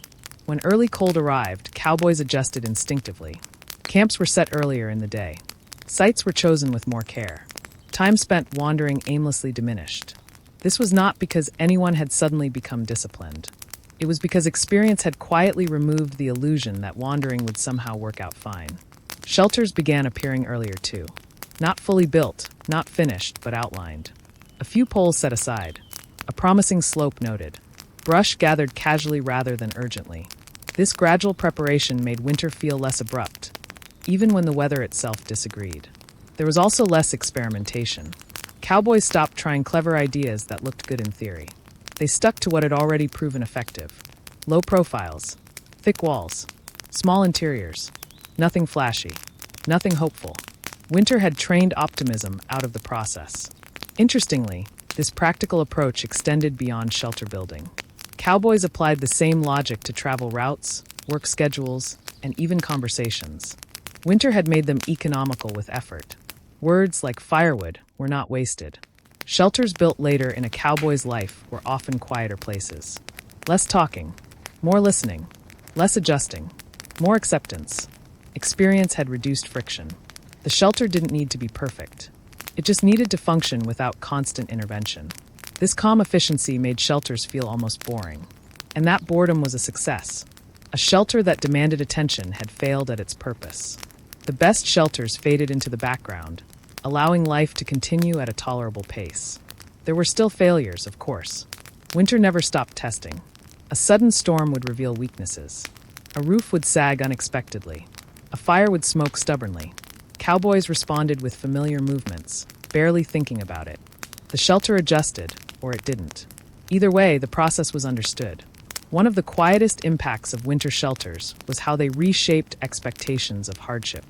When early cold arrived, cowboys adjusted instinctively. Camps were set earlier in the day. Sites were chosen with more care. Time spent wandering aimlessly diminished. This was not because anyone had suddenly become disciplined. It was because experience had quietly removed the illusion that wandering would somehow work out fine. Shelters began appearing earlier too. Not fully built, not finished, but outlined. A few poles set aside. A promising slope noted. Brush gathered casually rather than urgently. This gradual preparation made winter feel less abrupt, even when the weather itself disagreed. There was also less experimentation. Cowboys stopped trying clever ideas that looked good in theory. They stuck to what had already proven effective. Low profiles, thick walls, small interiors. Nothing flashy, nothing hopeful. Winter had trained optimism out of the process. Interestingly, this practical approach extended beyond shelter building. Cowboys applied the same logic to travel routes, work schedules, and even conversations. Winter had made them economical with effort. Words like firewood were not wasted. Shelters built later in a cowboy's life were often quieter places. Less talking, more listening, less adjusting, more acceptance. Experience had reduced friction. The shelter didn't need to be perfect. It just needed to function without constant intervention. This calm efficiency made shelters feel almost boring. And that boredom was a success. A shelter that demanded attention had failed at its purpose. The best shelters faded into the background, allowing life to continue at a tolerable pace. There were still failures, of course. Winter never stopped testing. A sudden storm would reveal weaknesses. A roof would sag unexpectedly. A fire would smoke stubbornly. Cowboys responded with familiar movements, barely thinking about it. The shelter adjusted, or it didn't. Either way, the process was understood. One of the quietest impacts of winter shelters was how they reshaped expectations of hardship.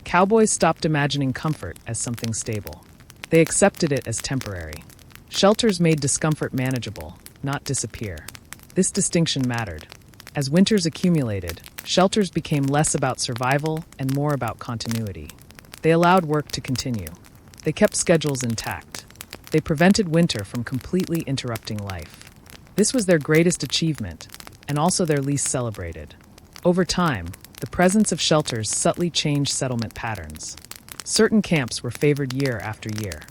Cowboys stopped imagining comfort as something stable. They accepted it as temporary. Shelters made discomfort manageable, not disappear. This distinction mattered. As winters accumulated, shelters became less about survival and more about continuity. They allowed work to continue. They kept schedules intact. They prevented winter from completely interrupting life. This was their greatest achievement, and also their least celebrated. Over time, the presence of shelters subtly changed settlement patterns. Certain camps were favored year after year.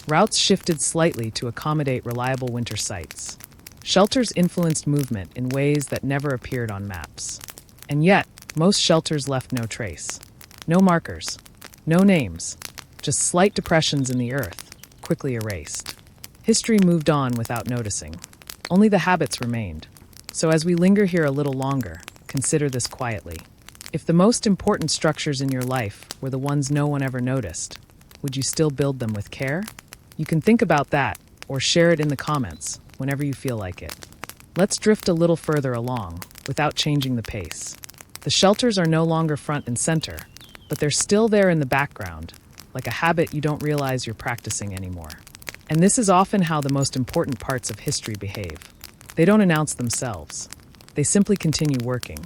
Routes shifted slightly to accommodate reliable winter sites. Shelters influenced movement in ways that never appeared on maps. And yet, most shelters left no trace. No markers. No names. Just slight depressions in the earth, quickly erased. History moved on without noticing. Only the habits remained. So as we linger here a little longer, consider this quietly. If the most important structures in your life were the ones no one ever noticed, would you still build them with care? You can think about that, or share it in the comments, whenever you feel like it. Let's drift a little further along, without changing the pace. The shelters are no longer front and center, but they're still there in the background, like a habit you don't realize you're practicing anymore. And this is often how the most important parts of history behave. They don't announce themselves. They simply continue working.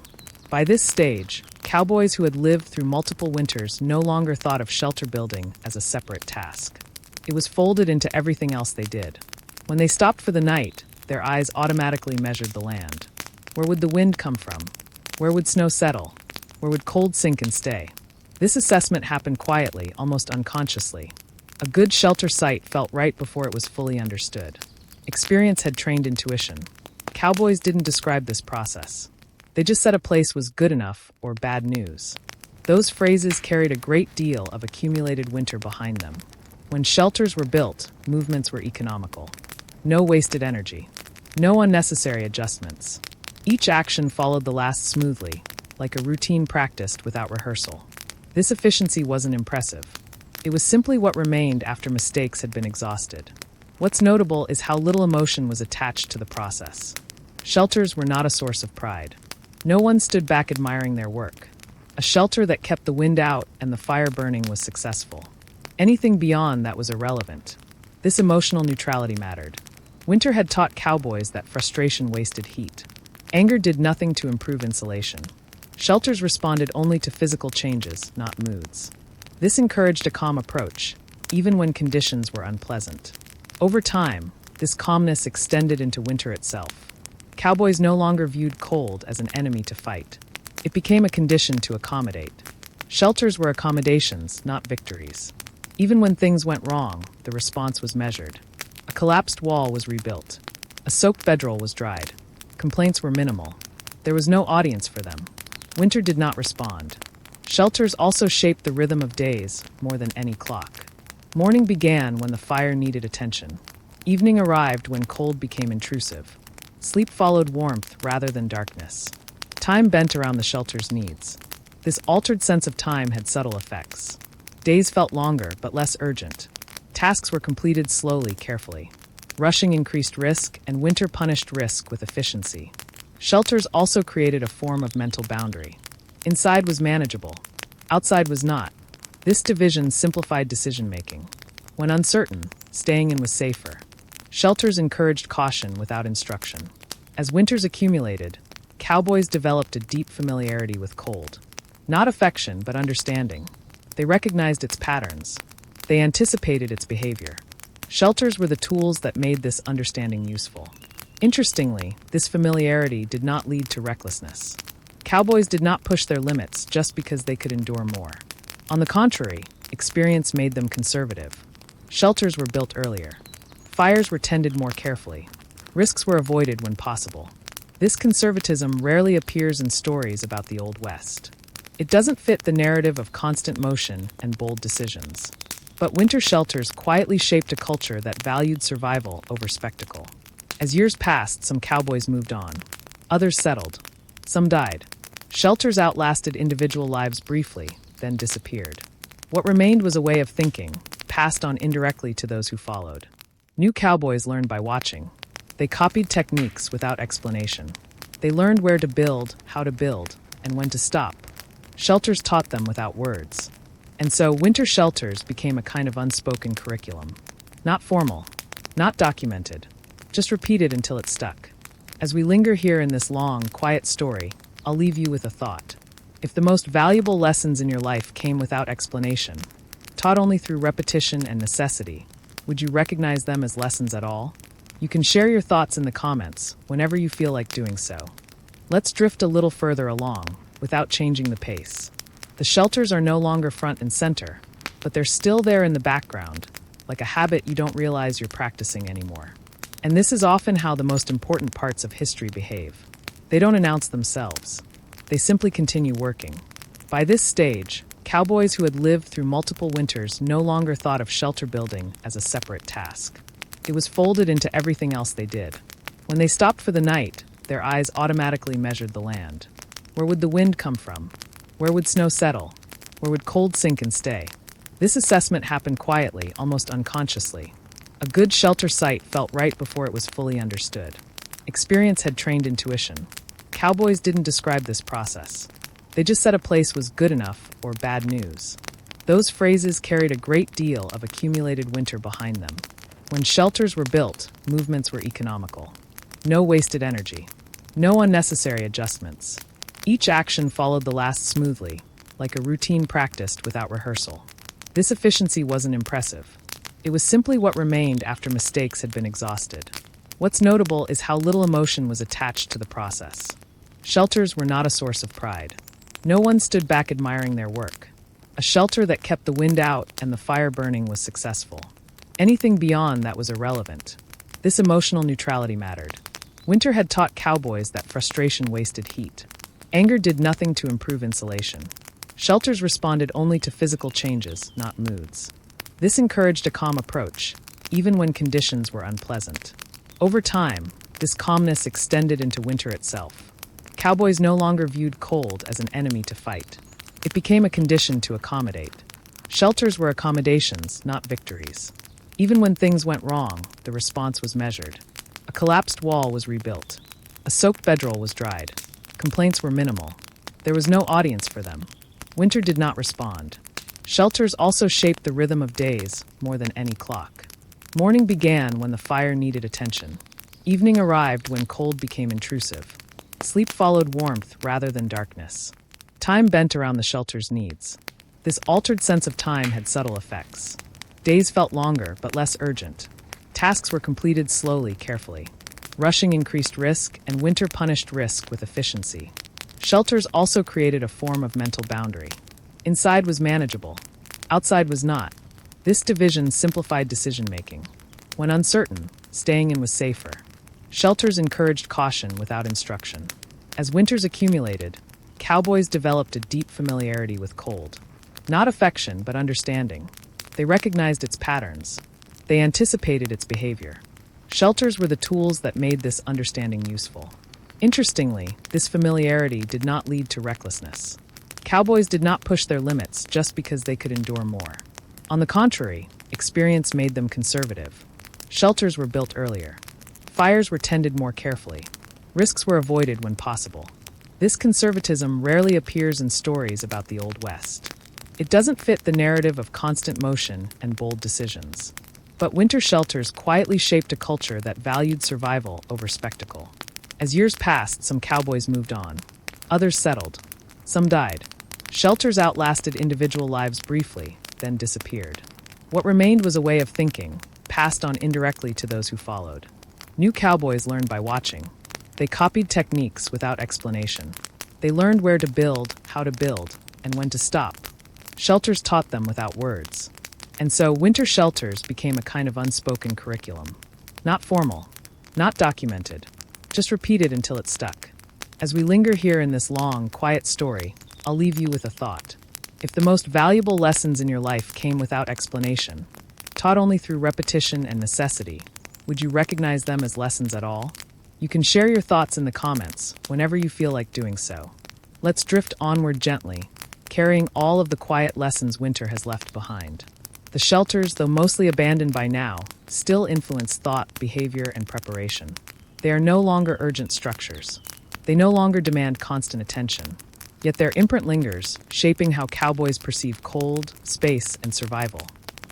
By this stage, cowboys who had lived through multiple winters no longer thought of shelter building as a separate task. It was folded into everything else they did. When they stopped for the night, their eyes automatically measured the land. Where would the wind come from? Where would snow settle? Where would cold sink and stay? This assessment happened quietly, almost unconsciously. A good shelter site felt right before it was fully understood. Experience had trained intuition. Cowboys didn't describe this process. They just said a place was good enough or bad news. Those phrases carried a great deal of accumulated winter behind them. When shelters were built, movements were economical. No wasted energy. No unnecessary adjustments. Each action followed the last smoothly, like a routine practiced without rehearsal. This efficiency wasn't impressive. It was simply what remained after mistakes had been exhausted. What's notable is how little emotion was attached to the process. Shelters were not a source of pride. No one stood back admiring their work. A shelter that kept the wind out and the fire burning was successful. Anything beyond that was irrelevant. This emotional neutrality mattered. Winter had taught cowboys that frustration wasted heat. Anger did nothing to improve insulation. Shelters responded only to physical changes, not moods. This encouraged a calm approach, even when conditions were unpleasant. Over time, this calmness extended into winter itself. Cowboys no longer viewed cold as an enemy to fight. It became a condition to accommodate. Shelters were accommodations, not victories. Even when things went wrong, the response was measured. A collapsed wall was rebuilt. A soaked bedroll was dried. Complaints were minimal. There was no audience for them. Winter did not respond. Shelters also shaped the rhythm of days more than any clock. Morning began when the fire needed attention. Evening arrived when cold became intrusive. Sleep followed warmth rather than darkness. Time bent around the shelter's needs. This altered sense of time had subtle effects. Days felt longer but less urgent. Tasks were completed slowly, carefully. Rushing increased risk, and winter punished risk with efficiency. Shelters also created a form of mental boundary. Inside was manageable. Outside was not. This division simplified decision-making. When uncertain, staying in was safer. Shelters encouraged caution without instruction. As winters accumulated, cowboys developed a deep familiarity with cold. Not affection, but understanding. They recognized its patterns. They anticipated its behavior. Shelters were the tools that made this understanding useful. Interestingly, this familiarity did not lead to recklessness. Cowboys did not push their limits just because they could endure more. On the contrary, experience made them conservative. Shelters were built earlier. Fires were tended more carefully. Risks were avoided when possible. This conservatism rarely appears in stories about the Old West. It doesn't fit the narrative of constant motion and bold decisions. But winter shelters quietly shaped a culture that valued survival over spectacle. As years passed, some cowboys moved on. Others settled. Some died. Shelters outlasted individual lives briefly, then disappeared. What remained was a way of thinking, passed on indirectly to those who followed. New cowboys learned by watching. They copied techniques without explanation. They learned where to build, how to build, and when to stop. Shelters taught them without words. And so winter shelters became a kind of unspoken curriculum. Not formal, not documented, just repeated until it stuck. As we linger here in this long, quiet story, I'll leave you with a thought. If the most valuable lessons in your life came without explanation, taught only through repetition and necessity, would you recognize them as lessons at all? You can share your thoughts in the comments whenever you feel like doing so. Let's drift a little further along, without changing the pace. The shelters are no longer front and center, but they're still there in the background, like a habit you don't realize you're practicing anymore. And this is often how the most important parts of history behave. They don't announce themselves. They simply continue working. By this stage, cowboys who had lived through multiple winters no longer thought of shelter building as a separate task. It was folded into everything else they did. When they stopped for the night, their eyes automatically measured the land. Where would the wind come from? Where would snow settle? Where would cold sink and stay? This assessment happened quietly, almost unconsciously. A good shelter site felt right before it was fully understood. Experience had trained intuition. Cowboys didn't describe this process. They just said a place was good enough or bad news. Those phrases carried a great deal of accumulated winter behind them. When shelters were built, movements were economical. No wasted energy. No unnecessary adjustments. Each action followed the last smoothly, like a routine practiced without rehearsal. This efficiency wasn't impressive. It was simply what remained after mistakes had been exhausted. What's notable is how little emotion was attached to the process. Shelters were not a source of pride. No one stood back admiring their work. A shelter that kept the wind out and the fire burning was successful. Anything beyond that was irrelevant. This emotional neutrality mattered. Winter had taught cowboys that frustration wasted heat. Anger did nothing to improve insulation. Shelters responded only to physical changes, not moods. This encouraged a calm approach, even when conditions were unpleasant. Over time, this calmness extended into winter itself. Cowboys no longer viewed cold as an enemy to fight. It became a condition to accommodate. Shelters were accommodations, not victories. Even when things went wrong, the response was measured. A collapsed wall was rebuilt. A soaked bedroll was dried. Complaints were minimal. There was no audience for them. Winter did not respond. Shelters also shaped the rhythm of days more than any clock. Morning began when the fire needed attention. Evening arrived when cold became intrusive. Sleep followed warmth rather than darkness. Time bent around the shelter's needs. This altered sense of time had subtle effects. Days felt longer but less urgent. Tasks were completed slowly, carefully. Rushing increased risk, and winter punished risk with efficiency. Shelters also created a form of mental boundary. Inside was manageable. Outside was not. This division simplified decision-making. When uncertain, staying in was safer. Shelters encouraged caution without instruction. As winters accumulated, cowboys developed a deep familiarity with cold. Not affection, but understanding. They recognized its patterns. They anticipated its behavior. Shelters were the tools that made this understanding useful. Interestingly, this familiarity did not lead to recklessness. Cowboys did not push their limits just because they could endure more. On the contrary, experience made them conservative. Shelters were built earlier. Fires were tended more carefully. Risks were avoided when possible. This conservatism rarely appears in stories about the Old West. It doesn't fit the narrative of constant motion and bold decisions. But winter shelters quietly shaped a culture that valued survival over spectacle. As years passed, some cowboys moved on. Others settled. Some died. Shelters outlasted individual lives briefly, then disappeared. What remained was a way of thinking, passed on indirectly to those who followed. New cowboys learned by watching. They copied techniques without explanation. They learned where to build, how to build, and when to stop. Shelters taught them without words. And so winter shelters became a kind of unspoken curriculum. Not formal, not documented, just repeated until it stuck. As we linger here in this long, quiet story, I'll leave you with a thought. If the most valuable lessons in your life came without explanation, taught only through repetition and necessity, would you recognize them as lessons at all? You can share your thoughts in the comments whenever you feel like doing so. Let's drift onward gently, carrying all of the quiet lessons winter has left behind. The shelters, though mostly abandoned by now, still influence thought, behavior, and preparation. They are no longer urgent structures. They no longer demand constant attention. Yet their imprint lingers, shaping how cowboys perceive cold, space, and survival.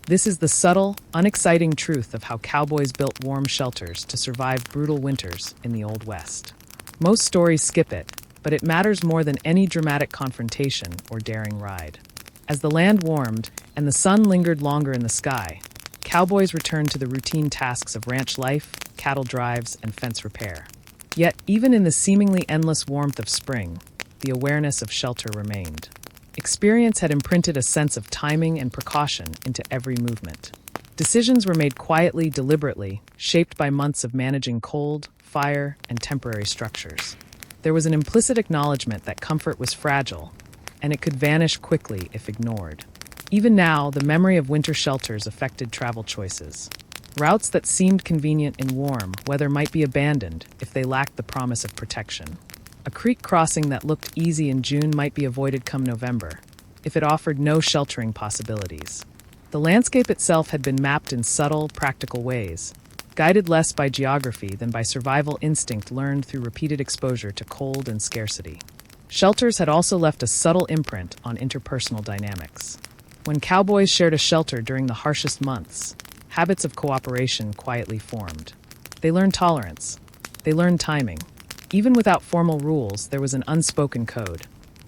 This is the subtle, unexciting truth of how cowboys built warm shelters to survive brutal winters in the Old West. Most stories skip it, but it matters more than any dramatic confrontation or daring ride. As the land warmed and the sun lingered longer in the sky, cowboys returned to the routine tasks of ranch life, cattle drives, and fence repair. Yet, even in the seemingly endless warmth of spring, the awareness of shelter remained. Experience had imprinted a sense of timing and precaution into every movement. Decisions were made quietly, deliberately, shaped by months of managing cold, fire, and temporary structures. There was an implicit acknowledgement that comfort was fragile, and it could vanish quickly if ignored. Even now, the memory of winter shelters affected travel choices. Routes that seemed convenient in warm weather might be abandoned if they lacked the promise of protection. A creek crossing that looked easy in June might be avoided come November, if it offered no sheltering possibilities. The landscape itself had been mapped in subtle, practical ways, guided less by geography than by survival instinct learned through repeated exposure to cold and scarcity. Shelters had also left a subtle imprint on interpersonal dynamics. When cowboys shared a shelter during the harshest months, habits of cooperation quietly formed. They learned tolerance. They learned timing. Even without formal rules, there was an unspoken code.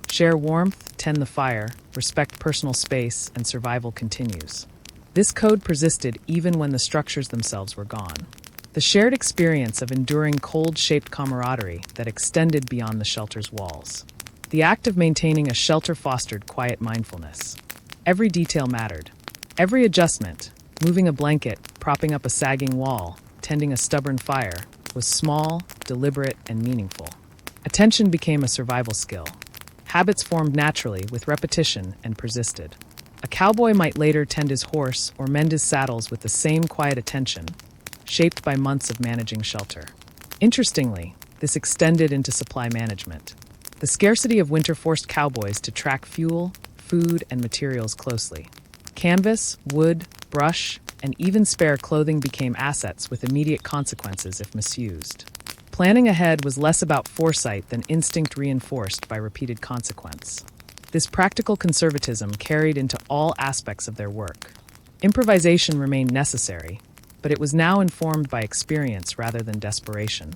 Share warmth, tend the fire, respect personal space, and survival continues. This code persisted even when the structures themselves were gone. The shared experience of enduring cold-shaped camaraderie that extended beyond the shelter's walls. The act of maintaining a shelter fostered quiet mindfulness. Every detail mattered. Every adjustment, moving a blanket, propping up a sagging wall, tending a stubborn fire, was small, deliberate, and meaningful. Attention became a survival skill. Habits formed naturally with repetition and persisted. A cowboy might later tend his horse or mend his saddles with the same quiet attention, shaped by months of managing shelter. Interestingly, this extended into supply management. The scarcity of winter forced cowboys to track fuel, food, and materials closely. Canvas, wood, brush, and even spare clothing became assets with immediate consequences if misused. Planning ahead was less about foresight than instinct reinforced by repeated consequence. This practical conservatism carried into all aspects of their work. Improvisation remained necessary, but it was now informed by experience rather than desperation.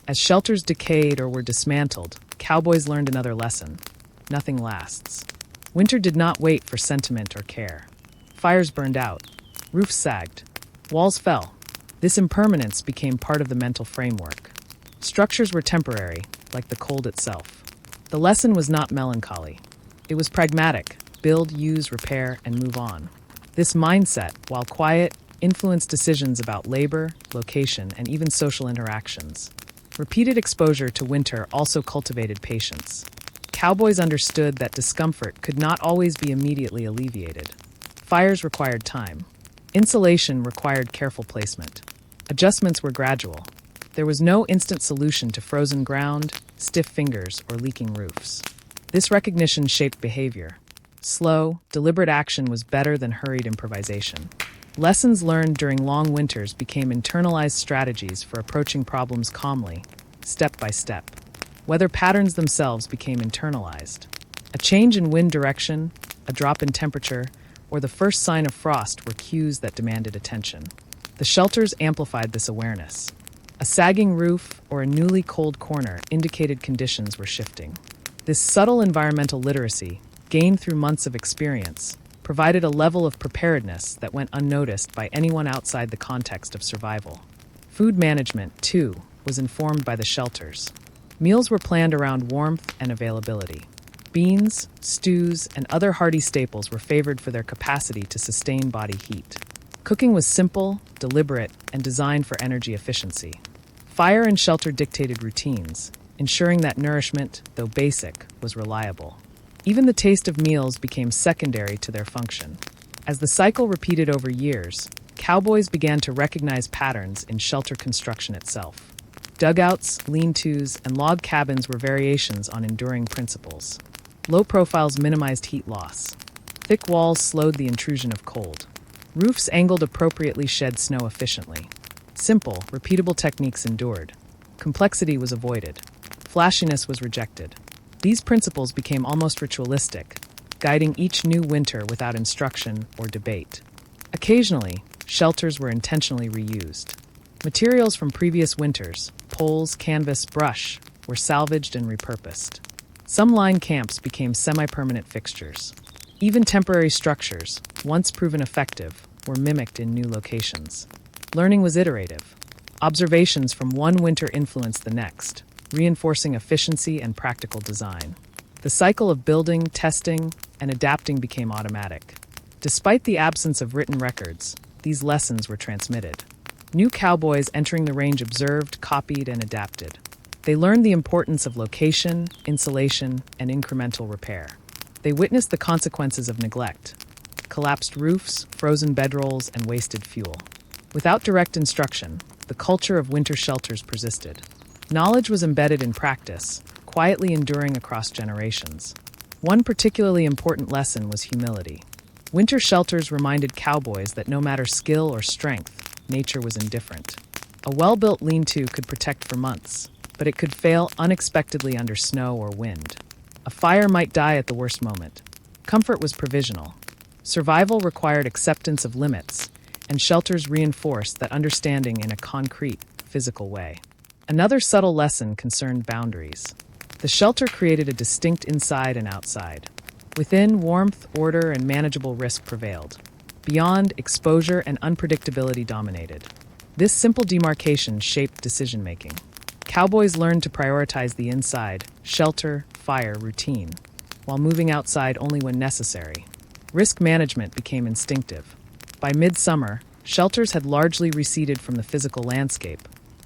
As shelters decayed or were dismantled, cowboys learned another lesson. Nothing lasts. Winter did not wait for sentiment or care. Fires burned out. Roofs sagged. Walls fell. This impermanence became part of the mental framework. Structures were temporary, like the cold itself. The lesson was not melancholy. It was pragmatic: build, use, repair, and move on. This mindset, while quiet, influenced decisions about labor, location, and even social interactions. Repeated exposure to winter also cultivated patience. Cowboys understood that discomfort could not always be immediately alleviated. Fires required time. Insulation required careful placement. Adjustments were gradual. There was no instant solution to frozen ground, stiff fingers, or leaking roofs. This recognition shaped behavior. Slow, deliberate action was better than hurried improvisation. Lessons learned during long winters became internalized strategies for approaching problems calmly, step by step. Weather patterns themselves became internalized. A change in wind direction, a drop in temperature, or the first sign of frost were cues that demanded attention. The shelters amplified this awareness. A sagging roof or a newly cold corner indicated conditions were shifting. This subtle environmental literacy, gained through months of experience, provided a level of preparedness that went unnoticed by anyone outside the context of survival. Food management, too, was informed by the shelters. Meals were planned around warmth and availability. Beans, stews, and other hearty staples were favored for their capacity to sustain body heat. Cooking was simple, deliberate, and designed for energy efficiency. Fire and shelter dictated routines, ensuring that nourishment, though basic, was reliable. Even the taste of meals became secondary to their function. As the cycle repeated over years, cowboys began to recognize patterns in shelter construction itself. Dugouts, lean-tos, and log cabins were variations on enduring principles. Low profiles minimized heat loss. Thick walls slowed the intrusion of cold. Roofs angled appropriately shed snow efficiently. Simple, repeatable techniques endured. Complexity was avoided. Flashiness was rejected. These principles became almost ritualistic, guiding each new winter without instruction or debate. Occasionally, shelters were intentionally reused. Materials from previous winters, poles, canvas, brush, were salvaged and repurposed. Some line camps became semi-permanent fixtures. Even temporary structures, once proven effective, were mimicked in new locations. Learning was iterative. Observations from one winter influenced the next, reinforcing efficiency and practical design. The cycle of building, testing, and adapting became automatic. Despite the absence of written records, these lessons were transmitted. New cowboys entering the range observed, copied, and adapted. They learned the importance of location, insulation, and incremental repair. They witnessed the consequences of neglect: collapsed roofs, frozen bedrolls, and wasted fuel. Without direct instruction, the culture of winter shelters persisted. Knowledge was embedded in practice, quietly enduring across generations. One particularly important lesson was humility. Winter shelters reminded cowboys that no matter skill or strength, nature was indifferent. A well-built lean-to could protect for months, but it could fail unexpectedly under snow or wind. A fire might die at the worst moment. Comfort was provisional. Survival required acceptance of limits, and shelters reinforced that understanding in a concrete, physical way. Another subtle lesson concerned boundaries. The shelter created a distinct inside and outside. Within, warmth, order, and manageable risk prevailed. Beyond, exposure and unpredictability dominated. This simple demarcation shaped decision-making. Cowboys learned to prioritize the inside, shelter, fire, routine, while moving outside only when necessary. Risk management became instinctive. By midsummer, shelters had largely receded from the physical landscape,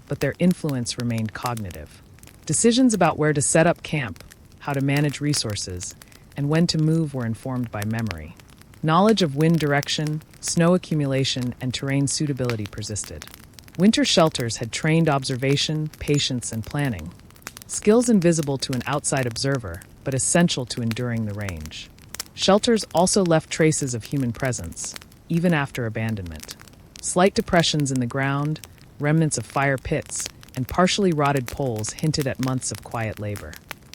but their influence remained cognitive. Decisions about where to set up camp, how to manage resources, and when to move were informed by memory. Knowledge of wind direction, snow accumulation, and terrain suitability persisted. Winter shelters had trained observation, patience, and planning. Skills invisible to an outside observer, but essential to enduring the range. Shelters also left traces of human presence, even after abandonment. Slight depressions in the ground, remnants of fire pits, and partially rotted poles hinted at months of quiet labor.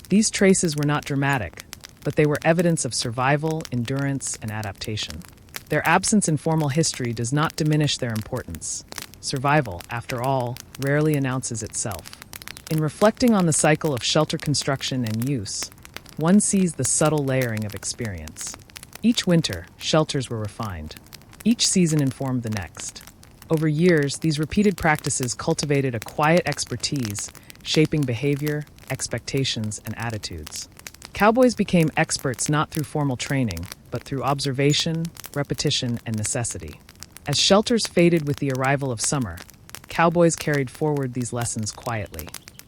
These traces were not dramatic, but they were evidence of survival, endurance, and adaptation. Their absence in formal history does not diminish their importance. Survival, after all, rarely announces itself. In reflecting on the cycle of shelter construction and use, one sees the subtle layering of experience. Each winter, shelters were refined. Each season informed the next. Over years, these repeated practices cultivated a quiet expertise, shaping behavior, expectations, and attitudes. Cowboys became experts not through formal training, but through observation, repetition, and necessity. As shelters faded with the arrival of summer, cowboys carried forward these lessons quietly.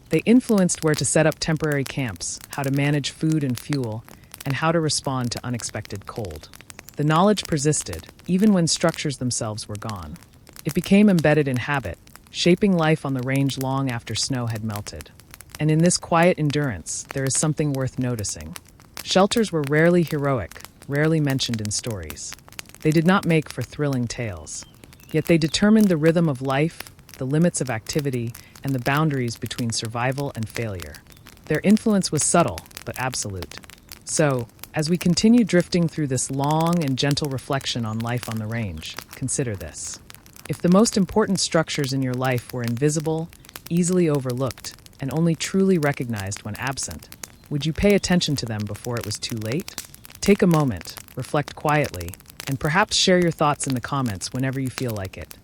They influenced where to set up temporary camps, how to manage food and fuel, and how to respond to unexpected cold. The knowledge persisted, even when structures themselves were gone. It became embedded in habit, shaping life on the range long after snow had melted. And in this quiet endurance, there is something worth noticing. Shelters were rarely heroic, rarely mentioned in stories. They did not make for thrilling tales. Yet they determined the rhythm of life, the limits of activity, and the boundaries between survival and failure. Their influence was subtle, but absolute. So, as we continue drifting through this long and gentle reflection on life on the range, consider this. If the most important structures in your life were invisible, easily overlooked, and only truly recognized when absent, would you pay attention to them before it was too late? Take a moment, reflect quietly, and perhaps share your thoughts in the comments whenever you feel like it.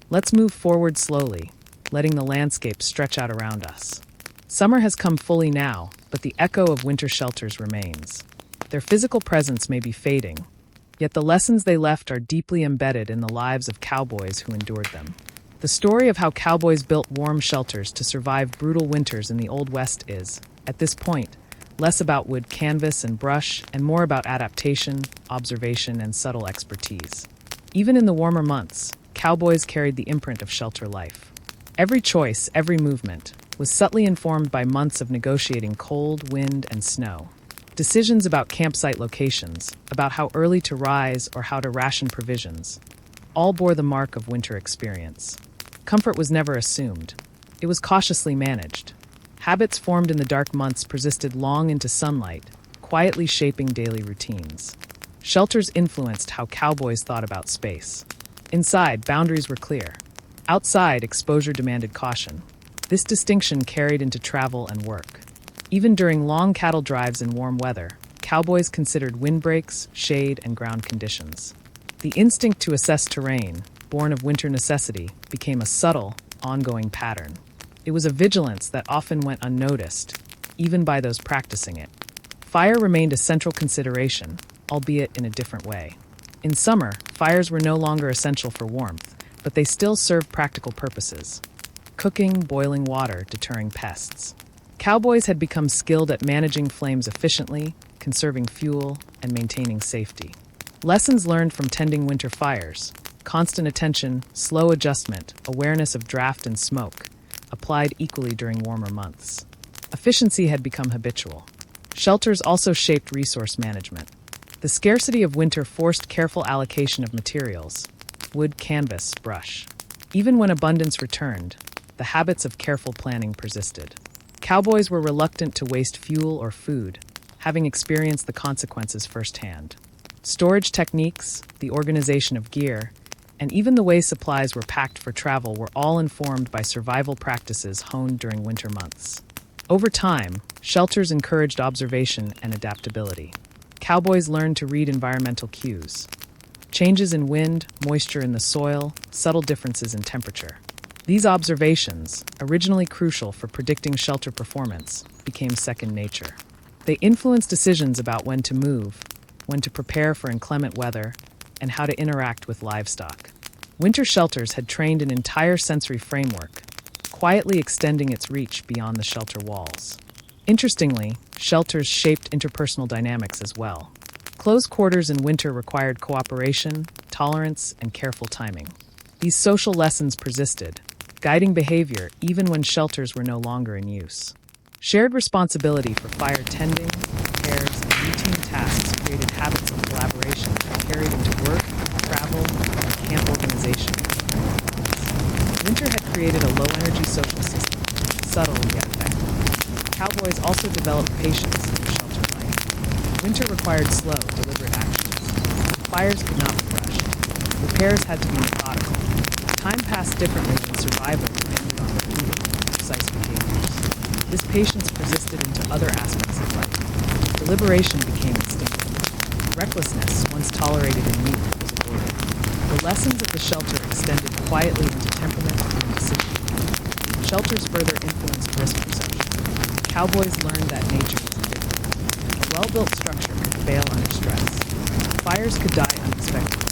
Let's move forward slowly, letting the landscape stretch out around us. Summer has come fully now, but the echo of winter shelters remains. Their physical presence may be fading, yet the lessons they left are deeply embedded in the lives of cowboys who endured them. The story of how cowboys built warm shelters to survive brutal winters in the Old West is, at this point, less about wood canvas and brush and more about adaptation, observation, and subtle expertise. Even in the warmer months, cowboys carried the imprint of shelter life. Every choice, every movement, was subtly informed by months of negotiating cold, wind, and snow. Decisions about campsite locations, about how early to rise or how to ration provisions, all bore the mark of winter experience. Comfort was never assumed. It was cautiously managed. Habits formed in the dark months persisted long into sunlight, quietly shaping daily routines. Shelters influenced how cowboys thought about space. Inside, boundaries were clear. Outside, exposure demanded caution. This distinction carried into travel and work. Even during long cattle drives in warm weather, cowboys considered windbreaks, shade, and ground conditions. The instinct to assess terrain, born of winter necessity, became a subtle, ongoing pattern. It was a vigilance that often went unnoticed, even by those practicing it. Fire remained a central consideration, albeit in a different way. In summer, fires were no longer essential for warmth, but they still served practical purposes. Cooking, boiling water, deterring pests. Cowboys had become skilled at managing flames efficiently, conserving fuel, and maintaining safety. Lessons learned from tending winter fires: constant attention, slow adjustment, awareness of draft and smoke, applied equally during warmer months. Efficiency had become habitual. Shelters also shaped resource management. The scarcity of winter forced careful allocation of materials: wood, canvas, brush. Even when abundance returned, the habits of careful planning persisted. Cowboys were reluctant to waste fuel or food, having experienced the consequences firsthand. Storage techniques, the organization of gear, and even the way supplies were packed for travel were all informed by survival practices honed during winter months. Over time, shelters encouraged observation and adaptability. Cowboys learned to read environmental cues: changes in wind, moisture in the soil, subtle differences in temperature. These observations, originally crucial for predicting shelter performance, became second nature. They influenced decisions about when to move, when to prepare for inclement weather, and how to interact with livestock. Winter shelters had trained an entire sensory framework, quietly extending its reach beyond the shelter walls. Interestingly, shelters shaped interpersonal dynamics as well. Close quarters in winter required cooperation, tolerance, and careful timing. These social lessons persisted, guiding behavior even when shelters were no longer in use. Shared responsibility for fire tending, repairs, and routine tasks created habits of collaboration that carried into work, travel, and camp organization. Winter had created a low-energy social system, subtle yet effective. Cowboys also developed patience in shelter life. Winter required slow, deliberate actions. Fires could not be rushed. Repairs had to be methodical. Time passed differently when survival depended on repeating, precise behaviors. This patience persisted into other aspects of life. Deliberation became instinctive. Recklessness, once tolerated in youth, was avoided. The lessons of the shelter extended quietly into temperament and decision-making. Shelters further influenced risk perception. Cowboys learned that nature was indifferent. A well-built structure could fail under stress. Fires could die unexpectedly.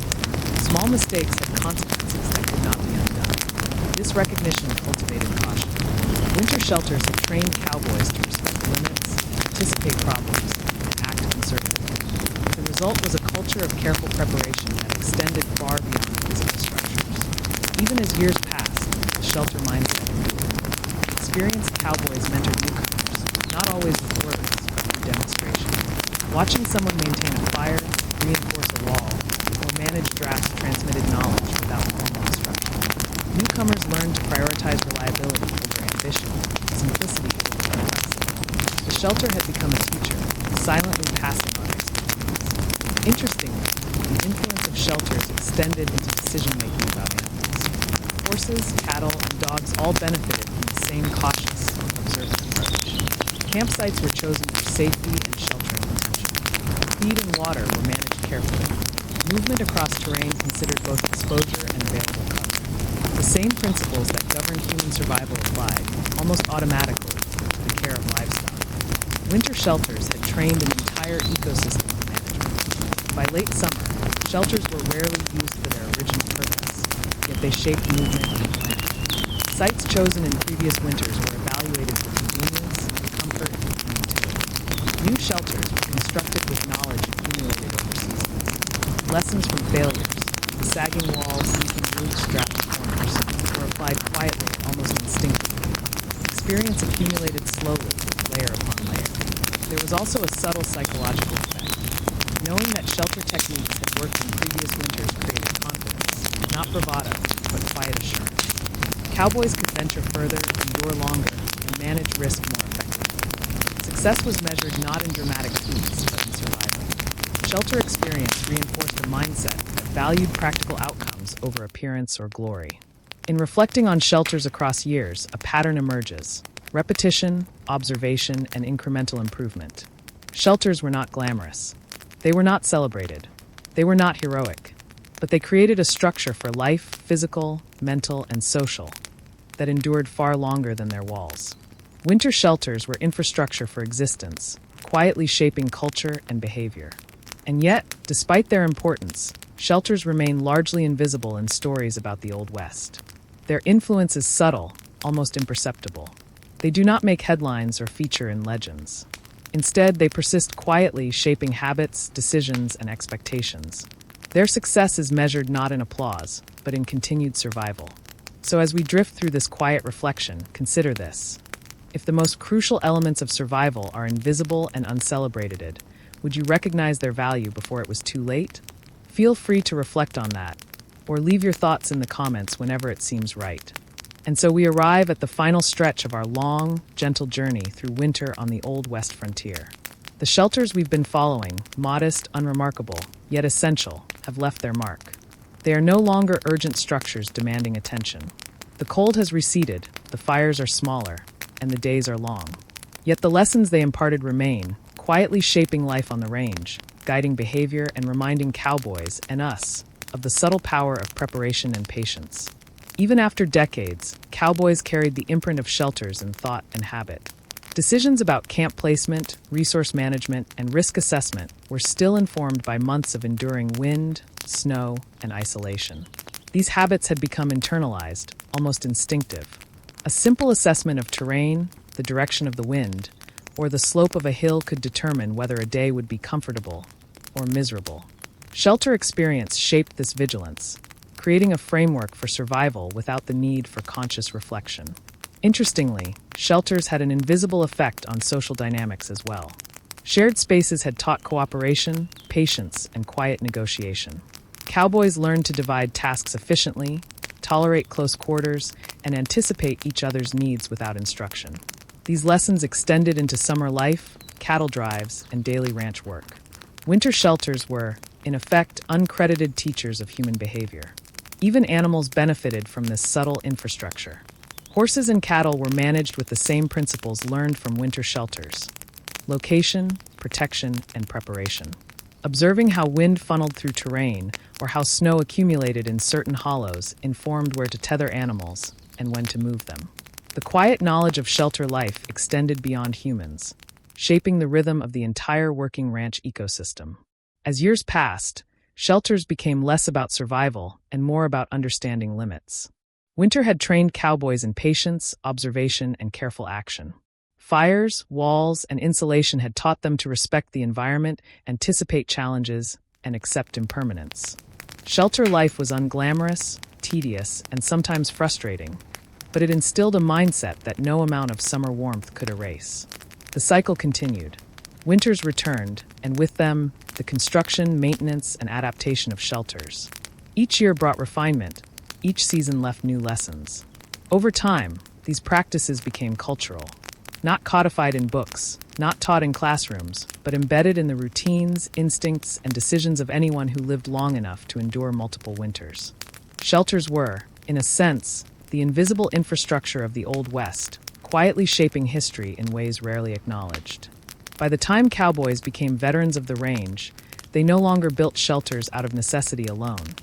Small mistakes had consequences that could not be undone. This recognition cultivated caution. Winter shelters had trained cowboys to respect limits, anticipate problems, and act conservatively. The result was a culture of careful preparation that extended far beyond physical structures. Even as years passed, the shelter mindset endured. Experienced cowboys mentored newcomers, not always with words, but through demonstration. Watching someone maintain a fire, reinforce a wall, or manage drafts transmitted knowledge without formal instruction. Newcomers learned to prioritize reliability over ambition, simplicity over complexity. The shelter had become a teacher, silently passing on experience. Interestingly, the influence of shelters extended into decision-making about animals. Horses, cattle, and dogs all benefited from the same cautious, observant approach. Campsites were chosen for safety and sheltering potential. Feed and water were managed carefully. Movement across terrain considered both exposure and available cover. The same principles that governed human survival applied, almost automatically, to the care of livestock. Winter shelters had trained an entire ecosystem of management. By late summer, shelters were rarely used for their original purpose, yet they shaped movement and planning. Sites chosen in previous winters were evaluated for convenience, comfort, and utility. New shelters were constructed with knowledge accumulated over seasons. Lessons from failures, the sagging walls, leaking roofs, drafty corners, were applied quietly, almost instinctively. Experience accumulated slowly, layer upon layer. There was also a subtle psychological effect. Knowing that shelter techniques had worked in previous winters created confidence, not bravado, but quiet assurance. Cowboys could venture further, endure longer, and manage risk more effectively. Success was measured not in dramatic feats, but in survival. Shelter experience reinforced a mindset that valued practical outcomes over appearance or glory. In reflecting on shelters across years, a pattern emerges: repetition, observation, and incremental improvement. Shelters were not glamorous. They were not celebrated. They were not heroic. But they created a structure for life, physical, mental, and social, that endured far longer than their walls. Winter shelters were infrastructure for existence, quietly shaping culture and behavior. And yet, despite their importance, shelters remain largely invisible in stories about the Old West. Their influence is subtle, almost imperceptible. They do not make headlines or feature in legends. Instead, they persist quietly, shaping habits, decisions, and expectations. Their success is measured not in applause, but in continued survival. So as we drift through this quiet reflection, consider this. If the most crucial elements of survival are invisible and uncelebrated, would you recognize their value before it was too late? Feel free to reflect on that, or leave your thoughts in the comments whenever it seems right. And so we arrive at the final stretch of our long, gentle journey through winter on the Old West frontier. The shelters we've been following, modest, unremarkable, yet essential, have left their mark. They are no longer urgent structures demanding attention. The cold has receded, the fires are smaller, and the days are long. Yet the lessons they imparted remain, quietly shaping life on the range, guiding behavior and reminding cowboys and us of the subtle power of preparation and patience. Even after decades, cowboys carried the imprint of shelters in thought and habit. Decisions about camp placement, resource management, and risk assessment were still informed by months of enduring wind, snow, and isolation. These habits had become internalized, almost instinctive. A simple assessment of terrain, the direction of the wind, or the slope of a hill could determine whether a day would be comfortable or miserable. Shelter experience shaped this vigilance, creating a framework for survival without the need for conscious reflection. Interestingly, shelters had an invisible effect on social dynamics as well. Shared spaces had taught cooperation, patience, and quiet negotiation. Cowboys learned to divide tasks efficiently, tolerate close quarters, and anticipate each other's needs without instruction. These lessons extended into summer life, cattle drives, and daily ranch work. Winter shelters were, in effect, uncredited teachers of human behavior. Even animals benefited from this subtle infrastructure. Horses and cattle were managed with the same principles learned from winter shelters: location, protection, and preparation. Observing how wind funneled through terrain or how snow accumulated in certain hollows informed where to tether animals and when to move them. The quiet knowledge of shelter life extended beyond humans, shaping the rhythm of the entire working ranch ecosystem. As years passed, shelters became less about survival and more about understanding limits. Winter had trained cowboys in patience, observation, and careful action. Fires, walls, and insulation had taught them to respect the environment, anticipate challenges, and accept impermanence. Shelter life was unglamorous, tedious, and sometimes frustrating, but it instilled a mindset that no amount of summer warmth could erase. The cycle continued. Winters returned, and with them, the construction, maintenance, and adaptation of shelters. Each year brought refinement. Each season left new lessons. Over time, these practices became cultural. Not codified in books, not taught in classrooms, but embedded in the routines, instincts, and decisions of anyone who lived long enough to endure multiple winters. Shelters were, in a sense, the invisible infrastructure of the Old West, quietly shaping history in ways rarely acknowledged. By the time cowboys became veterans of the range, they no longer built shelters out of necessity alone.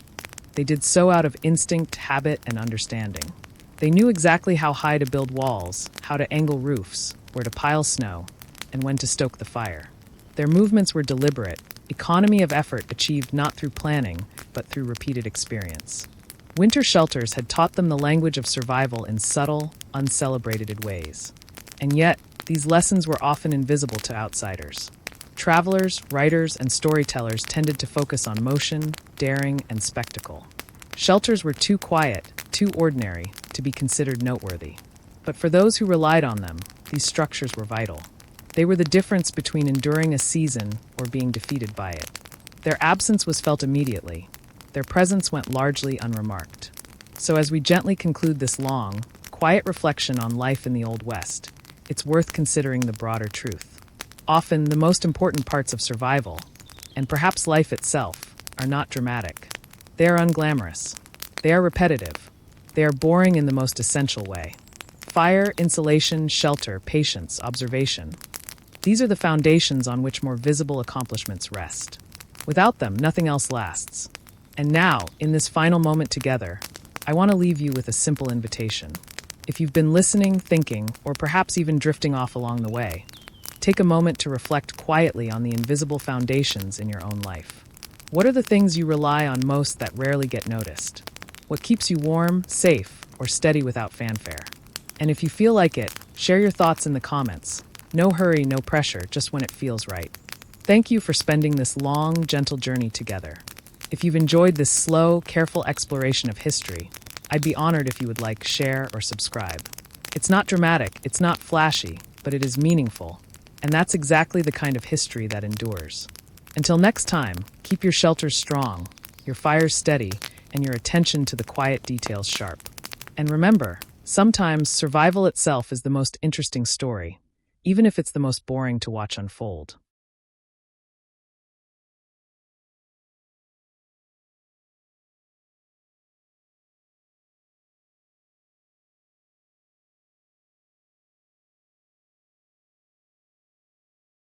They did so out of instinct, habit, and understanding. They knew exactly how high to build walls, how to angle roofs, where to pile snow, and when to stoke the fire. Their movements were deliberate, economy of effort achieved not through planning, but through repeated experience. Winter shelters had taught them the language of survival in subtle, uncelebrated ways. And yet, these lessons were often invisible to outsiders. Travelers, writers, and storytellers tended to focus on motion, daring, and spectacle. Shelters were too quiet, too ordinary, to be considered noteworthy. But for those who relied on them, these structures were vital. They were the difference between enduring a season or being defeated by it. Their absence was felt immediately. Their presence went largely unremarked. So as we gently conclude this long, quiet reflection on life in the Old West, it's worth considering the broader truth. Often, the most important parts of survival, and perhaps life itself, are not dramatic. They are unglamorous. They are repetitive. They are boring in the most essential way. Fire, insulation, shelter, patience, observation. These are the foundations on which more visible accomplishments rest. Without them, nothing else lasts. And now, in this final moment together, I want to leave you with a simple invitation. If you've been listening, thinking, or perhaps even drifting off along the way, take a moment to reflect quietly on the invisible foundations in your own life. What are the things you rely on most that rarely get noticed? What keeps you warm, safe, or steady without fanfare? And if you feel like it, share your thoughts in the comments. No hurry, no pressure, just when it feels right. Thank you for spending this long, gentle journey together. If you've enjoyed this slow, careful exploration of history, I'd be honored if you would like, share, or subscribe. It's not dramatic, it's not flashy, but it is meaningful. And that's exactly the kind of history that endures. Until next time, keep your shelters strong, your fires steady, and your attention to the quiet details sharp. And remember, sometimes survival itself is the most interesting story, even if it's the most boring to watch unfold.